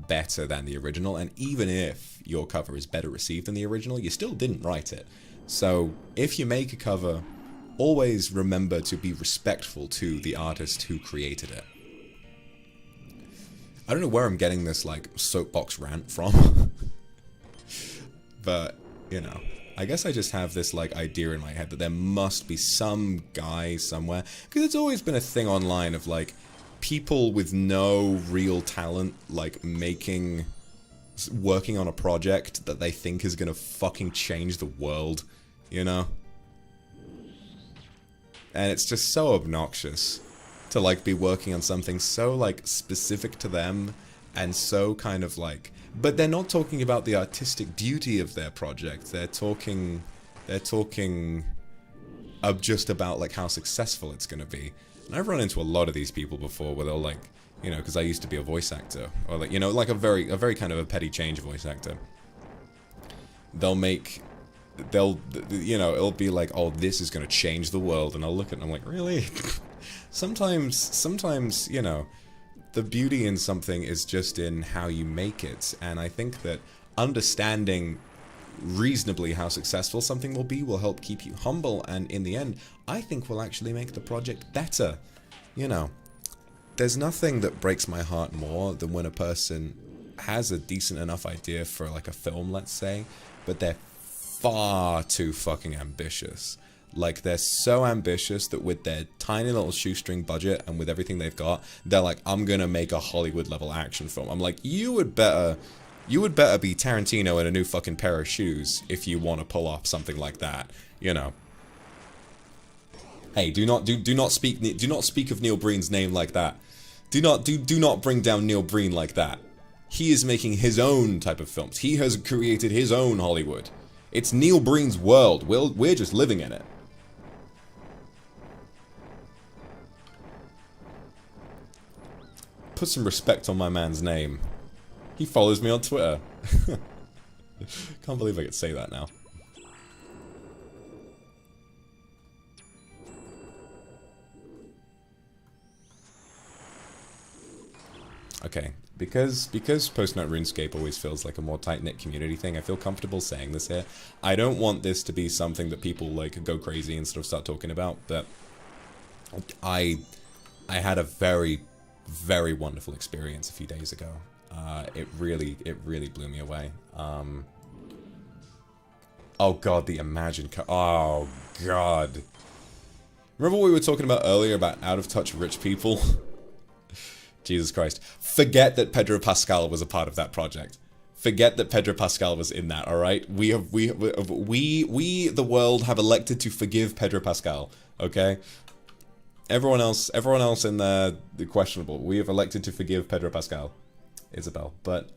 better than the original, and even if your cover is better received than the original, you still didn't write it. So, if you make a cover, always remember to be respectful to the artist who created it. I don't know where I'm getting this, like, soapbox rant from. But, you know, I guess I just have this, like, idea in my head that there must be some guy somewhere. Because it's always been a thing online of, like, people with no real talent, like, working on a project that they think is gonna fucking change the world, you know? And it's just so obnoxious to, like, be working on something so, like, specific to them and so kind of, like... But they're not talking about the artistic beauty of their project. They're talking just about, like, how successful it's gonna be. And I've run into a lot of these people before where they'll, like, you know, because I used to be a voice actor, or like, you know, like a very kind of a petty change voice actor. They'll, you know, it'll be like, oh, this is going to change the world, and I'll look at it and I'm like, really? Sometimes, you know, the beauty in something is just in how you make it, and I think that understanding reasonably how successful something will be will help keep you humble, and in the end, I think will actually make the project better. You know, there's nothing that breaks my heart more than when a person has a decent enough idea for like a film, let's say, but they're far too fucking ambitious. Like, they're so ambitious that with their tiny little shoestring budget and with everything they've got, they're like, I'm gonna make a Hollywood level action film. I'm like, you would better be Tarantino in a new fucking pair of shoes if you want to pull off something like that, you know. Hey, do not speak of Neil Breen's name like that. Do not bring down Neil Breen like that. He is making his own type of films. He has created his own Hollywood. It's Neil Breen's world. We're just living in it. Put some respect on my man's name. He follows me on Twitter. Can't believe I could say that now. Okay, because post-nut RuneScape always feels like a more tight-knit community thing, I feel comfortable saying this here. I don't want this to be something that people like go crazy and sort of start talking about, but I had a very, very wonderful experience a few days ago. It really blew me away. Oh god, the Imagine oh god. Remember what we were talking about earlier about out-of-touch rich people? Jesus Christ. Forget that Pedro Pascal was a part of that project. Forget that Pedro Pascal was in that, alright? We, the world, have elected to forgive Pedro Pascal, okay? Everyone else in the questionable. We have elected to forgive Pedro Pascal. Isabel. But,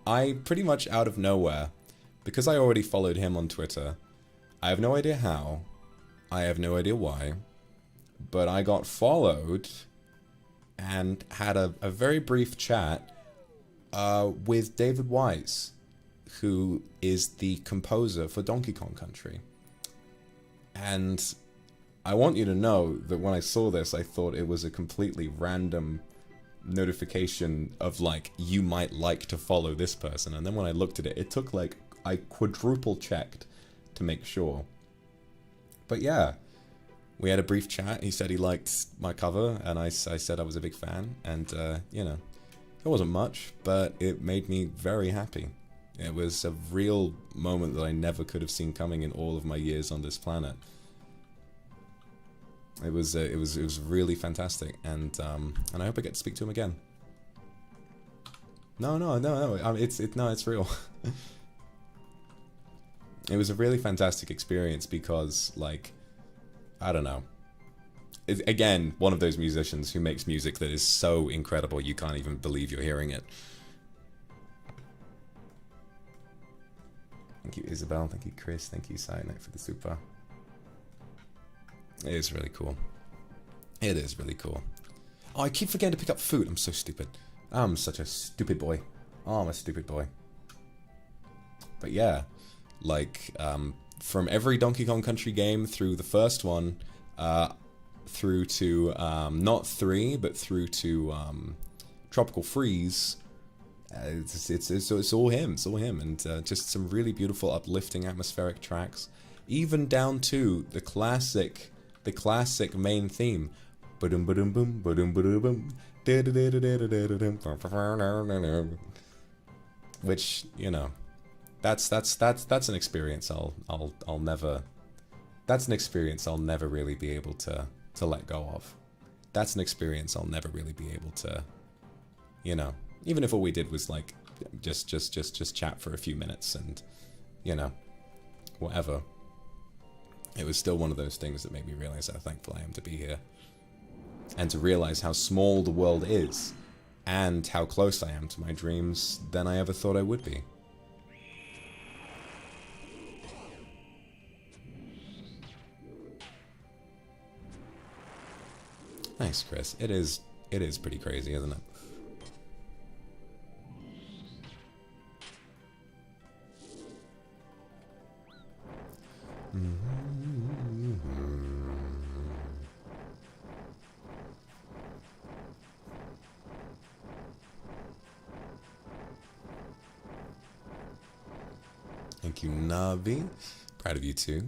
I pretty much out of nowhere, because I already followed him on Twitter, I have no idea how, I have no idea why, but I got followed and had a very brief chat with David Wise, who is the composer for Donkey Kong Country. And I want you to know that when I saw this, I thought it was a completely random notification of like, you might like to follow this person. And then when I looked at it, it took like, I quadruple checked to make sure. But yeah. We had a brief chat. He said he liked my cover, and I said I was a big fan, and, you know, it wasn't much, but it made me very happy. It was a real moment that I never could have seen coming in all of my years on this planet. It was really fantastic, and I hope I get to speak to him again. No, it's real. It was a really fantastic experience because, like, I don't know. Again, one of those musicians who makes music that is so incredible you can't even believe you're hearing it. Thank you, Isabel. Thank you, Chris. Thank you, Cyanite, for the super. It is really cool. It is really cool. Oh, I keep forgetting to pick up food. I'm so stupid. I'm such a stupid boy. Oh, I'm a stupid boy. But yeah, like, from every Donkey Kong Country game through the first one, through to, not 3, but through to, Tropical Freeze, it's all him, and just some really beautiful, uplifting, atmospheric tracks, even down to the classic main theme, which, you know, that's an experience I'll never. That's an experience I'll never really be able to let go of. That's an experience I'll never really be able to, you know, even if all we did was like just chat for a few minutes and, you know, whatever. It was still one of those things that made me realize how thankful I am to be here. And to realize how small the world is and how close I am to my dreams than I ever thought I would be. Thanks, Chris. It is pretty crazy, isn't it? Thank you, Navi. Proud of you too.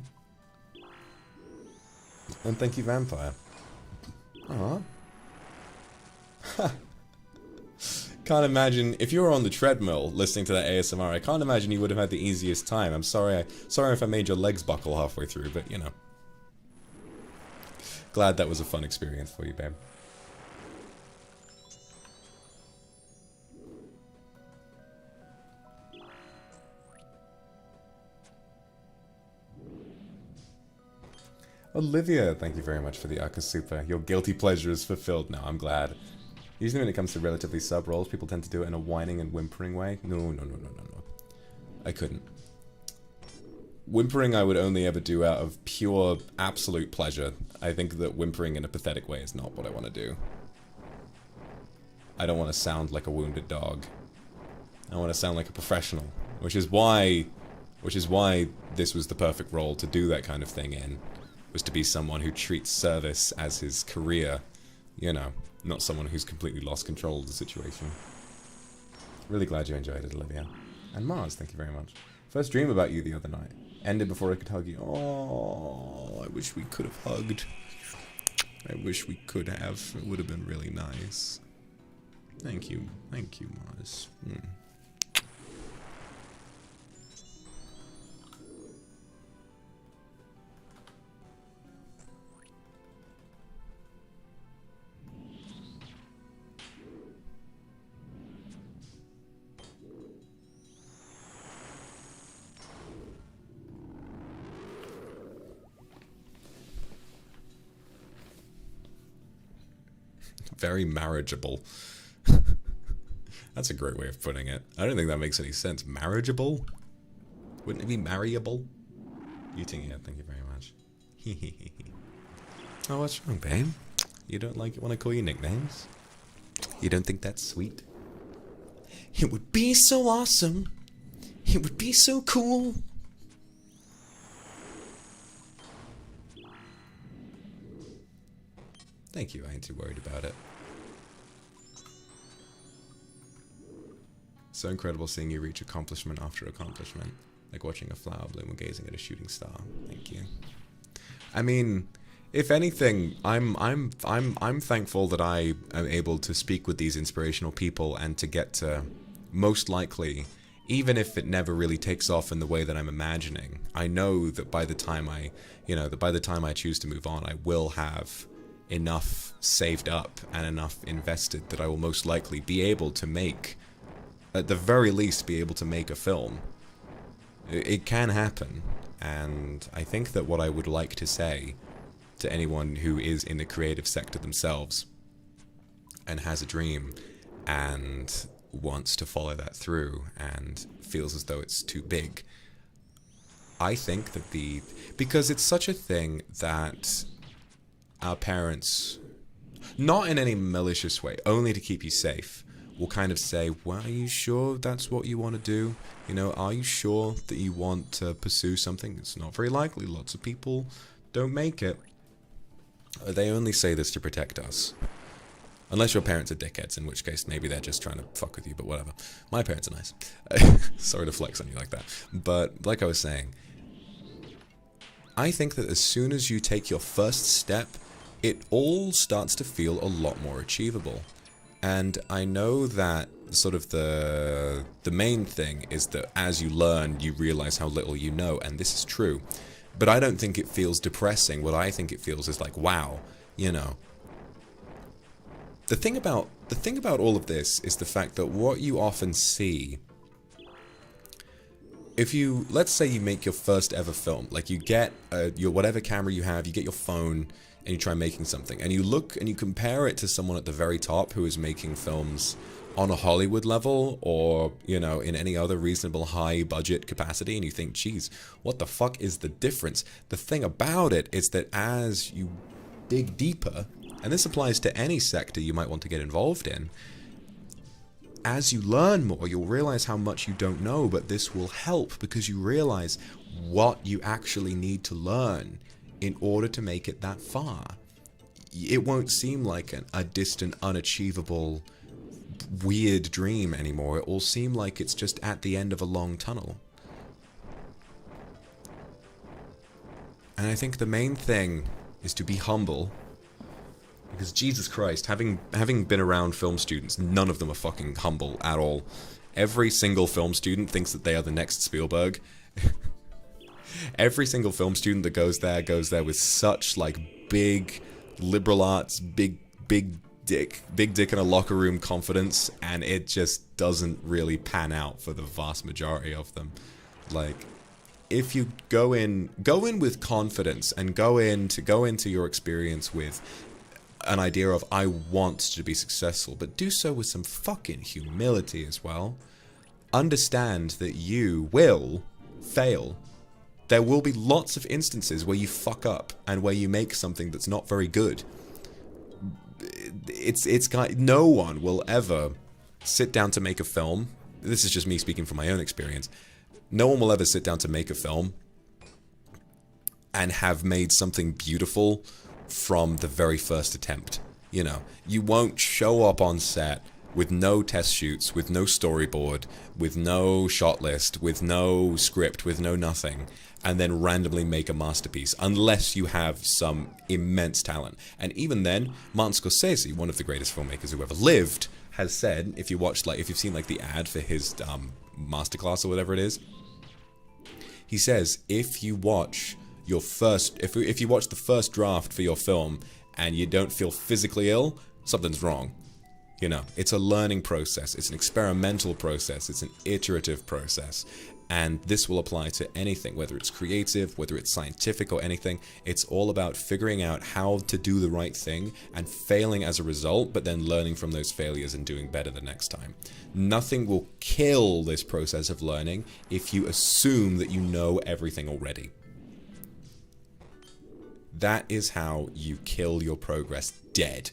And thank you, Vampire. Aww. Can't imagine, if you were on the treadmill listening to that ASMR, I can't imagine you would have had the easiest time. I'm sorry if I made your legs buckle halfway through, but you know. Glad that was a fun experience for you, babe. Olivia, thank you very much for the Akasupa. Your guilty pleasure is fulfilled now, I'm glad. Usually when it comes to relatively sub roles, people tend to do it in a whining and whimpering way. No. I couldn't. Whimpering I would only ever do out of pure, absolute pleasure. I think that whimpering in a pathetic way is not what I want to do. I don't want to sound like a wounded dog. I want to sound like a professional, which is why this was the perfect role to do that kind of thing in, was to be someone who treats service as his career, you know, not someone who's completely lost control of the situation. Really glad you enjoyed it, Olivia. And Mars, thank you very much. First dream about you the other night. Ended before I could hug you. Oh, I wish we could have hugged. I wish we could have. It would have been really nice. Thank you, Mars. Very marriageable. That's a great way of putting it. I don't think that makes any sense. Marriageable? Wouldn't it be marryable? Eating it, thank you very much. Oh, what's wrong, babe? You don't like it when I call you nicknames? You don't think that's sweet? It would be so awesome. It would be so cool. Thank you, I ain't too worried about it. So incredible seeing you reach accomplishment after accomplishment. Like watching a flower bloom or gazing at a shooting star. Thank you. I mean, if anything, I'm thankful that I am able to speak with these inspirational people and to get to, most likely, even if it never really takes off in the way that I'm imagining, I know that by the time I choose to move on, I will have enough saved up and enough invested that I will most likely be able to make, at the very least, be able to make a film. It can happen, and I think that what I would like to say to anyone who is in the creative sector themselves and has a dream and wants to follow that through and feels as though it's too big, I think that because it's such a thing that our parents, not in any malicious way, only to keep you safe, will kind of say, well, are you sure that's what you want to do? You know, are you sure that you want to pursue something? It's not very likely. Lots of people don't make it. They only say this to protect us. Unless your parents are dickheads, in which case maybe they're just trying to fuck with you, but whatever. My parents are nice. Sorry to flex on you like that. But like I was saying, I think that as soon as you take your first step, it all starts to feel a lot more achievable. And I know that sort of the main thing is that as you learn, you realize how little you know, and this is true. But I don't think it feels depressing. What I think it feels is like, wow, you know. The thing about all of this is the fact that what you often see, if you, let's say you make your first ever film, like you get your whatever camera you have, you get your phone, and you try making something, and you look and you compare it to someone at the very top who is making films on a Hollywood level or, you know, in any other reasonable high budget capacity, and you think, geez, what the fuck is the difference? The thing about it is that as you dig deeper, and this applies to any sector you might want to get involved in, as you learn more, you'll realize how much you don't know, but this will help because you realize what you actually need to learn in order to make it that far. It won't seem like a distant, unachievable, weird dream anymore. It will seem like it's just at the end of a long tunnel. And I think the main thing is to be humble. Because Jesus Christ, having been around film students, none of them are fucking humble at all. Every single film student thinks that they are the next Spielberg. Every single film student that goes there with such like big liberal arts, big dick in a locker room confidence, and it just doesn't really pan out for the vast majority of them. Like, if you go in with confidence and go into your experience with an idea of I want to be successful, but do so with some fucking humility as well. Understand that you will fail. There will be lots of instances where you fuck up and where you make something that's not very good. No one will ever sit down to make a film. This is just me speaking from my own experience. No one will ever sit down to make a film and have made something beautiful from the very first attempt. You know, you won't show up on set with no test shoots, with no storyboard, with no shot list, with no script, with no nothing, and then randomly make a masterpiece, unless you have some immense talent. And even then, Martin Scorsese, one of the greatest filmmakers who ever lived, has said, if you've seen like the ad for his masterclass or whatever it is, he says, if you watch if you watch the first draft for your film and you don't feel physically ill, something's wrong. You know, it's a learning process, it's an experimental process, it's an iterative process, and this will apply to anything, whether it's creative, whether it's scientific or anything. It's all about figuring out how to do the right thing and failing as a result, but then learning from those failures and doing better the next time. Nothing will kill this process of learning if you assume that you know everything already. That is how you kill your progress dead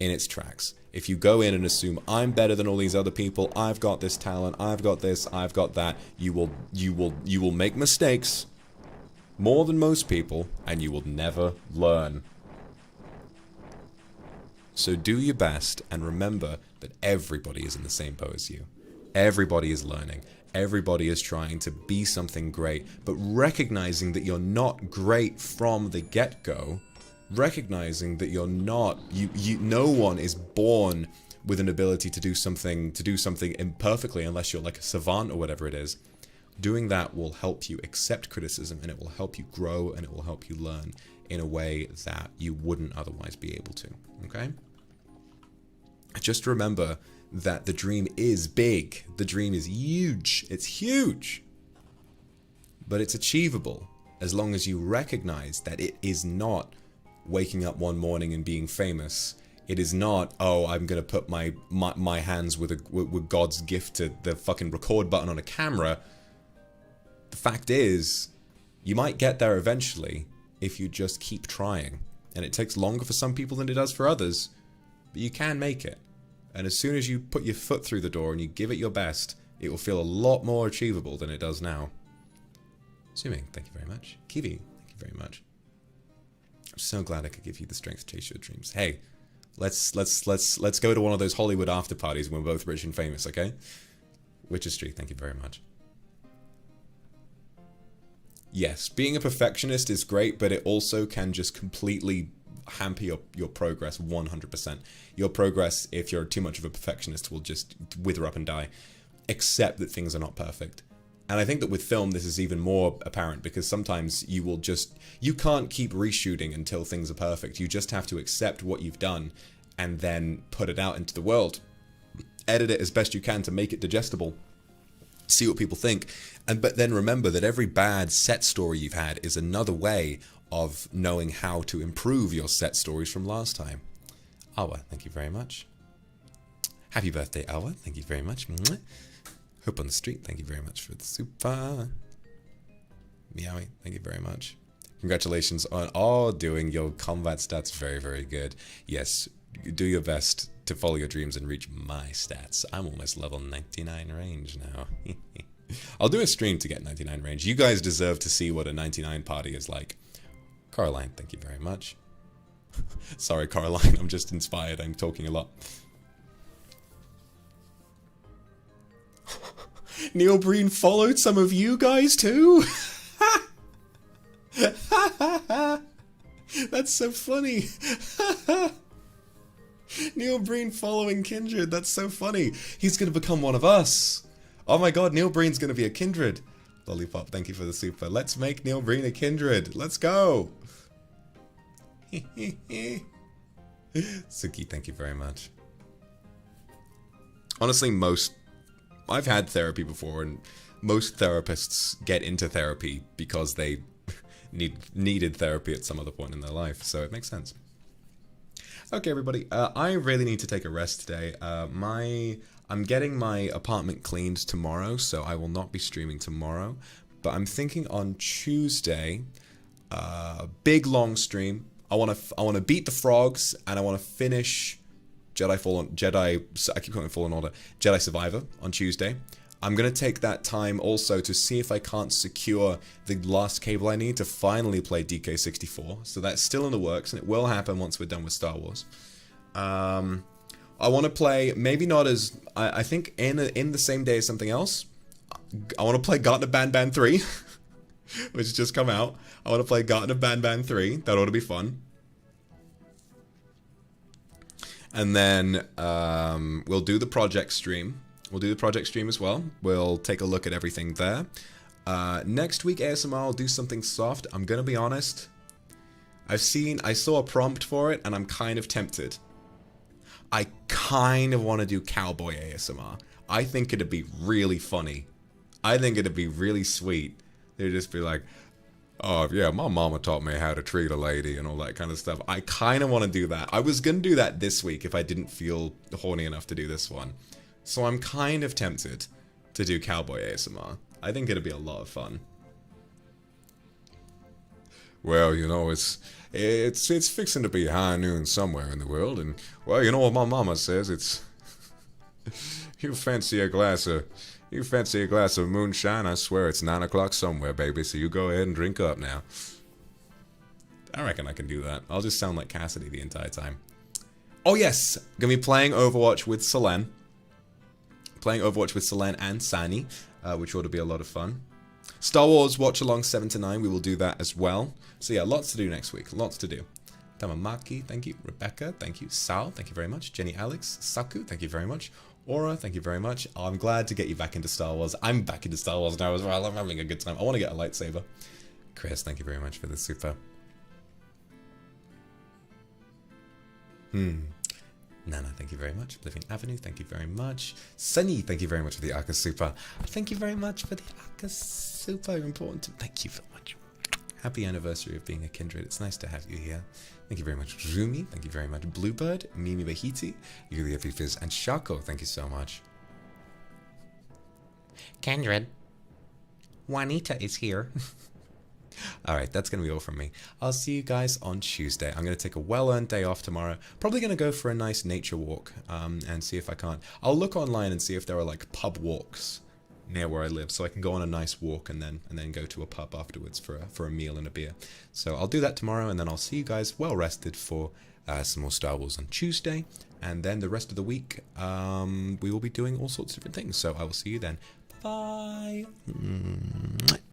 in its tracks. If you go in and assume I'm better than all these other people, I've got this talent, I've got this, I've got that, you will make mistakes more than most people, and you will never learn. So do your best and remember that everybody is in the same boat as you. Everybody is learning. Everybody is trying to be something great, but recognizing that you're not great from the get-go, recognizing that you're not, no one is born with an ability to do something imperfectly unless you're like a savant or whatever it is. Doing that will help you accept criticism, and it will help you grow, and it will help you learn in a way that you wouldn't otherwise be able to, okay? Just remember that the dream is big. The dream is huge. It's huge. But it's achievable as long as you recognize that it is not waking up one morning and being famous. It is not, oh, I'm going to put my hands with God's gift to the fucking record button on a camera. The fact is, you might get there eventually if you just keep trying. And it takes longer for some people than it does for others, but you can make it. And as soon as you put your foot through the door and you give it your best, it will feel a lot more achievable than it does now. Suming, thank you very much. Kiwi, thank you very much. I'm so glad I could give you the strength to chase your dreams. Hey, let's go to one of those Hollywood after parties when we're both rich and famous, okay? Witcher Street, thank you very much. Yes, being a perfectionist is great, but it also can just completely hamper your progress 100%. Your progress, if you're too much of a perfectionist, will just wither up and die. Accept that things are not perfect. And I think that with film, this is even more apparent because sometimes you can't keep reshooting until things are perfect. You just have to accept what you've done and then put it out into the world. Edit it as best you can to make it digestible. See what people think. But then remember that every bad set story you've had is another way of knowing how to improve your set stories from last time. Awa, thank you very much. Happy birthday, Awa. Thank you very much. Hope on the Street, thank you very much for the super. Meowie, thank you very much. Congratulations on doing your combat stats very, very good. Yes, do your best to follow your dreams and reach my stats. I'm almost level 99 range now. I'll do a stream to get 99 range. You guys deserve to see what a 99 party is like. Caroline, thank you very much. Sorry, Caroline, I'm just inspired. I'm talking a lot. Neil Breen followed some of you guys too? That's so funny. Neil Breen following Kindred. That's so funny. He's going to become one of us. Oh my god, Neil Breen's going to be a Kindred. Lollipop, thank you for the super. Let's make Neil Breen a Kindred. Let's go. Suki, thank you very much. Honestly, I've had therapy before, and most therapists get into therapy because they needed therapy at some other point in their life, so it makes sense. Okay, everybody, I really need to take a rest today. I'm getting my apartment cleaned tomorrow, so I will not be streaming tomorrow, but I'm thinking on Tuesday, big long stream. I want to beat the frogs, and I want to finish I keep calling it Fallen Order, Jedi Survivor on Tuesday. I'm going to take that time also to see if I can't secure the last cable I need to finally play DK64. So that's still in the works, and it will happen once we're done with Star Wars. I want to play, maybe not as, I think in the same day as something else. I want to play Garten of Banban 3, which has just come out. I want to play Garten of Banban 3. That ought to be fun. And then we'll do the project stream. We'll do the project stream as well. We'll take a look at everything there. Next week ASMR, I'll do something soft. I'm gonna be honest. I saw a prompt for it, and I'm kind of tempted. I kind of want to do cowboy ASMR. I think it'd be really funny. I think it'd be really sweet. They'd just be like, oh, yeah, my mama taught me how to treat a lady and all that kind of stuff. I kind of want to do that. I was going to do that this week if I didn't feel horny enough to do this one. So I'm kind of tempted to do cowboy ASMR. I think it'd be a lot of fun. Well, you know, it's fixing to be high noon somewhere in the world, and, well, you know what my mama says, it's... You fancy a glass of moonshine, I swear it's 9 o'clock somewhere, baby, so you go ahead and drink up now. I reckon I can do that. I'll just sound like Cassidy the entire time. Oh yes! Gonna be playing Overwatch with Selene. Playing Overwatch with Selene and Sani, which ought to be a lot of fun. Star Wars Watch Along 7 to 9, we will do that as well. So yeah, lots to do next week, lots to do. Tamamaki, thank you. Rebecca, thank you. Sal, thank you very much. Jenny Alex, Saku, thank you very much. Aura, thank you very much. Oh, I'm glad to get you back into Star Wars. I'm back into Star Wars now as well. I'm having a good time. I want to get a lightsaber. Chris, thank you very much for the super. Nana, thank you very much. Living Avenue, thank you very much. Sunny, thank you very much for the Aka Super. Thank you very much for the Aka Super. Important. Thank you so much. Happy anniversary of being a Kindred. It's nice to have you here. Thank you very much, Rumi. Thank you very much, Bluebird, Mimi Bahiti, Yulia Fifis, and Shako. Thank you so much. Kindred. Juanita is here. Alright, that's going to be all from me. I'll see you guys on Tuesday. I'm going to take a well-earned day off tomorrow. Probably going to go for a nice nature walk and see if I can't. I'll look online and see if there are like pub walks near where I live, so I can go on a nice walk and then go to a pub afterwards for a meal and a beer. So I'll do that tomorrow, and then I'll see you guys well rested for some more Star Wars on Tuesday, and then the rest of the week we will be doing all sorts of different things. So I will see you then. Bye.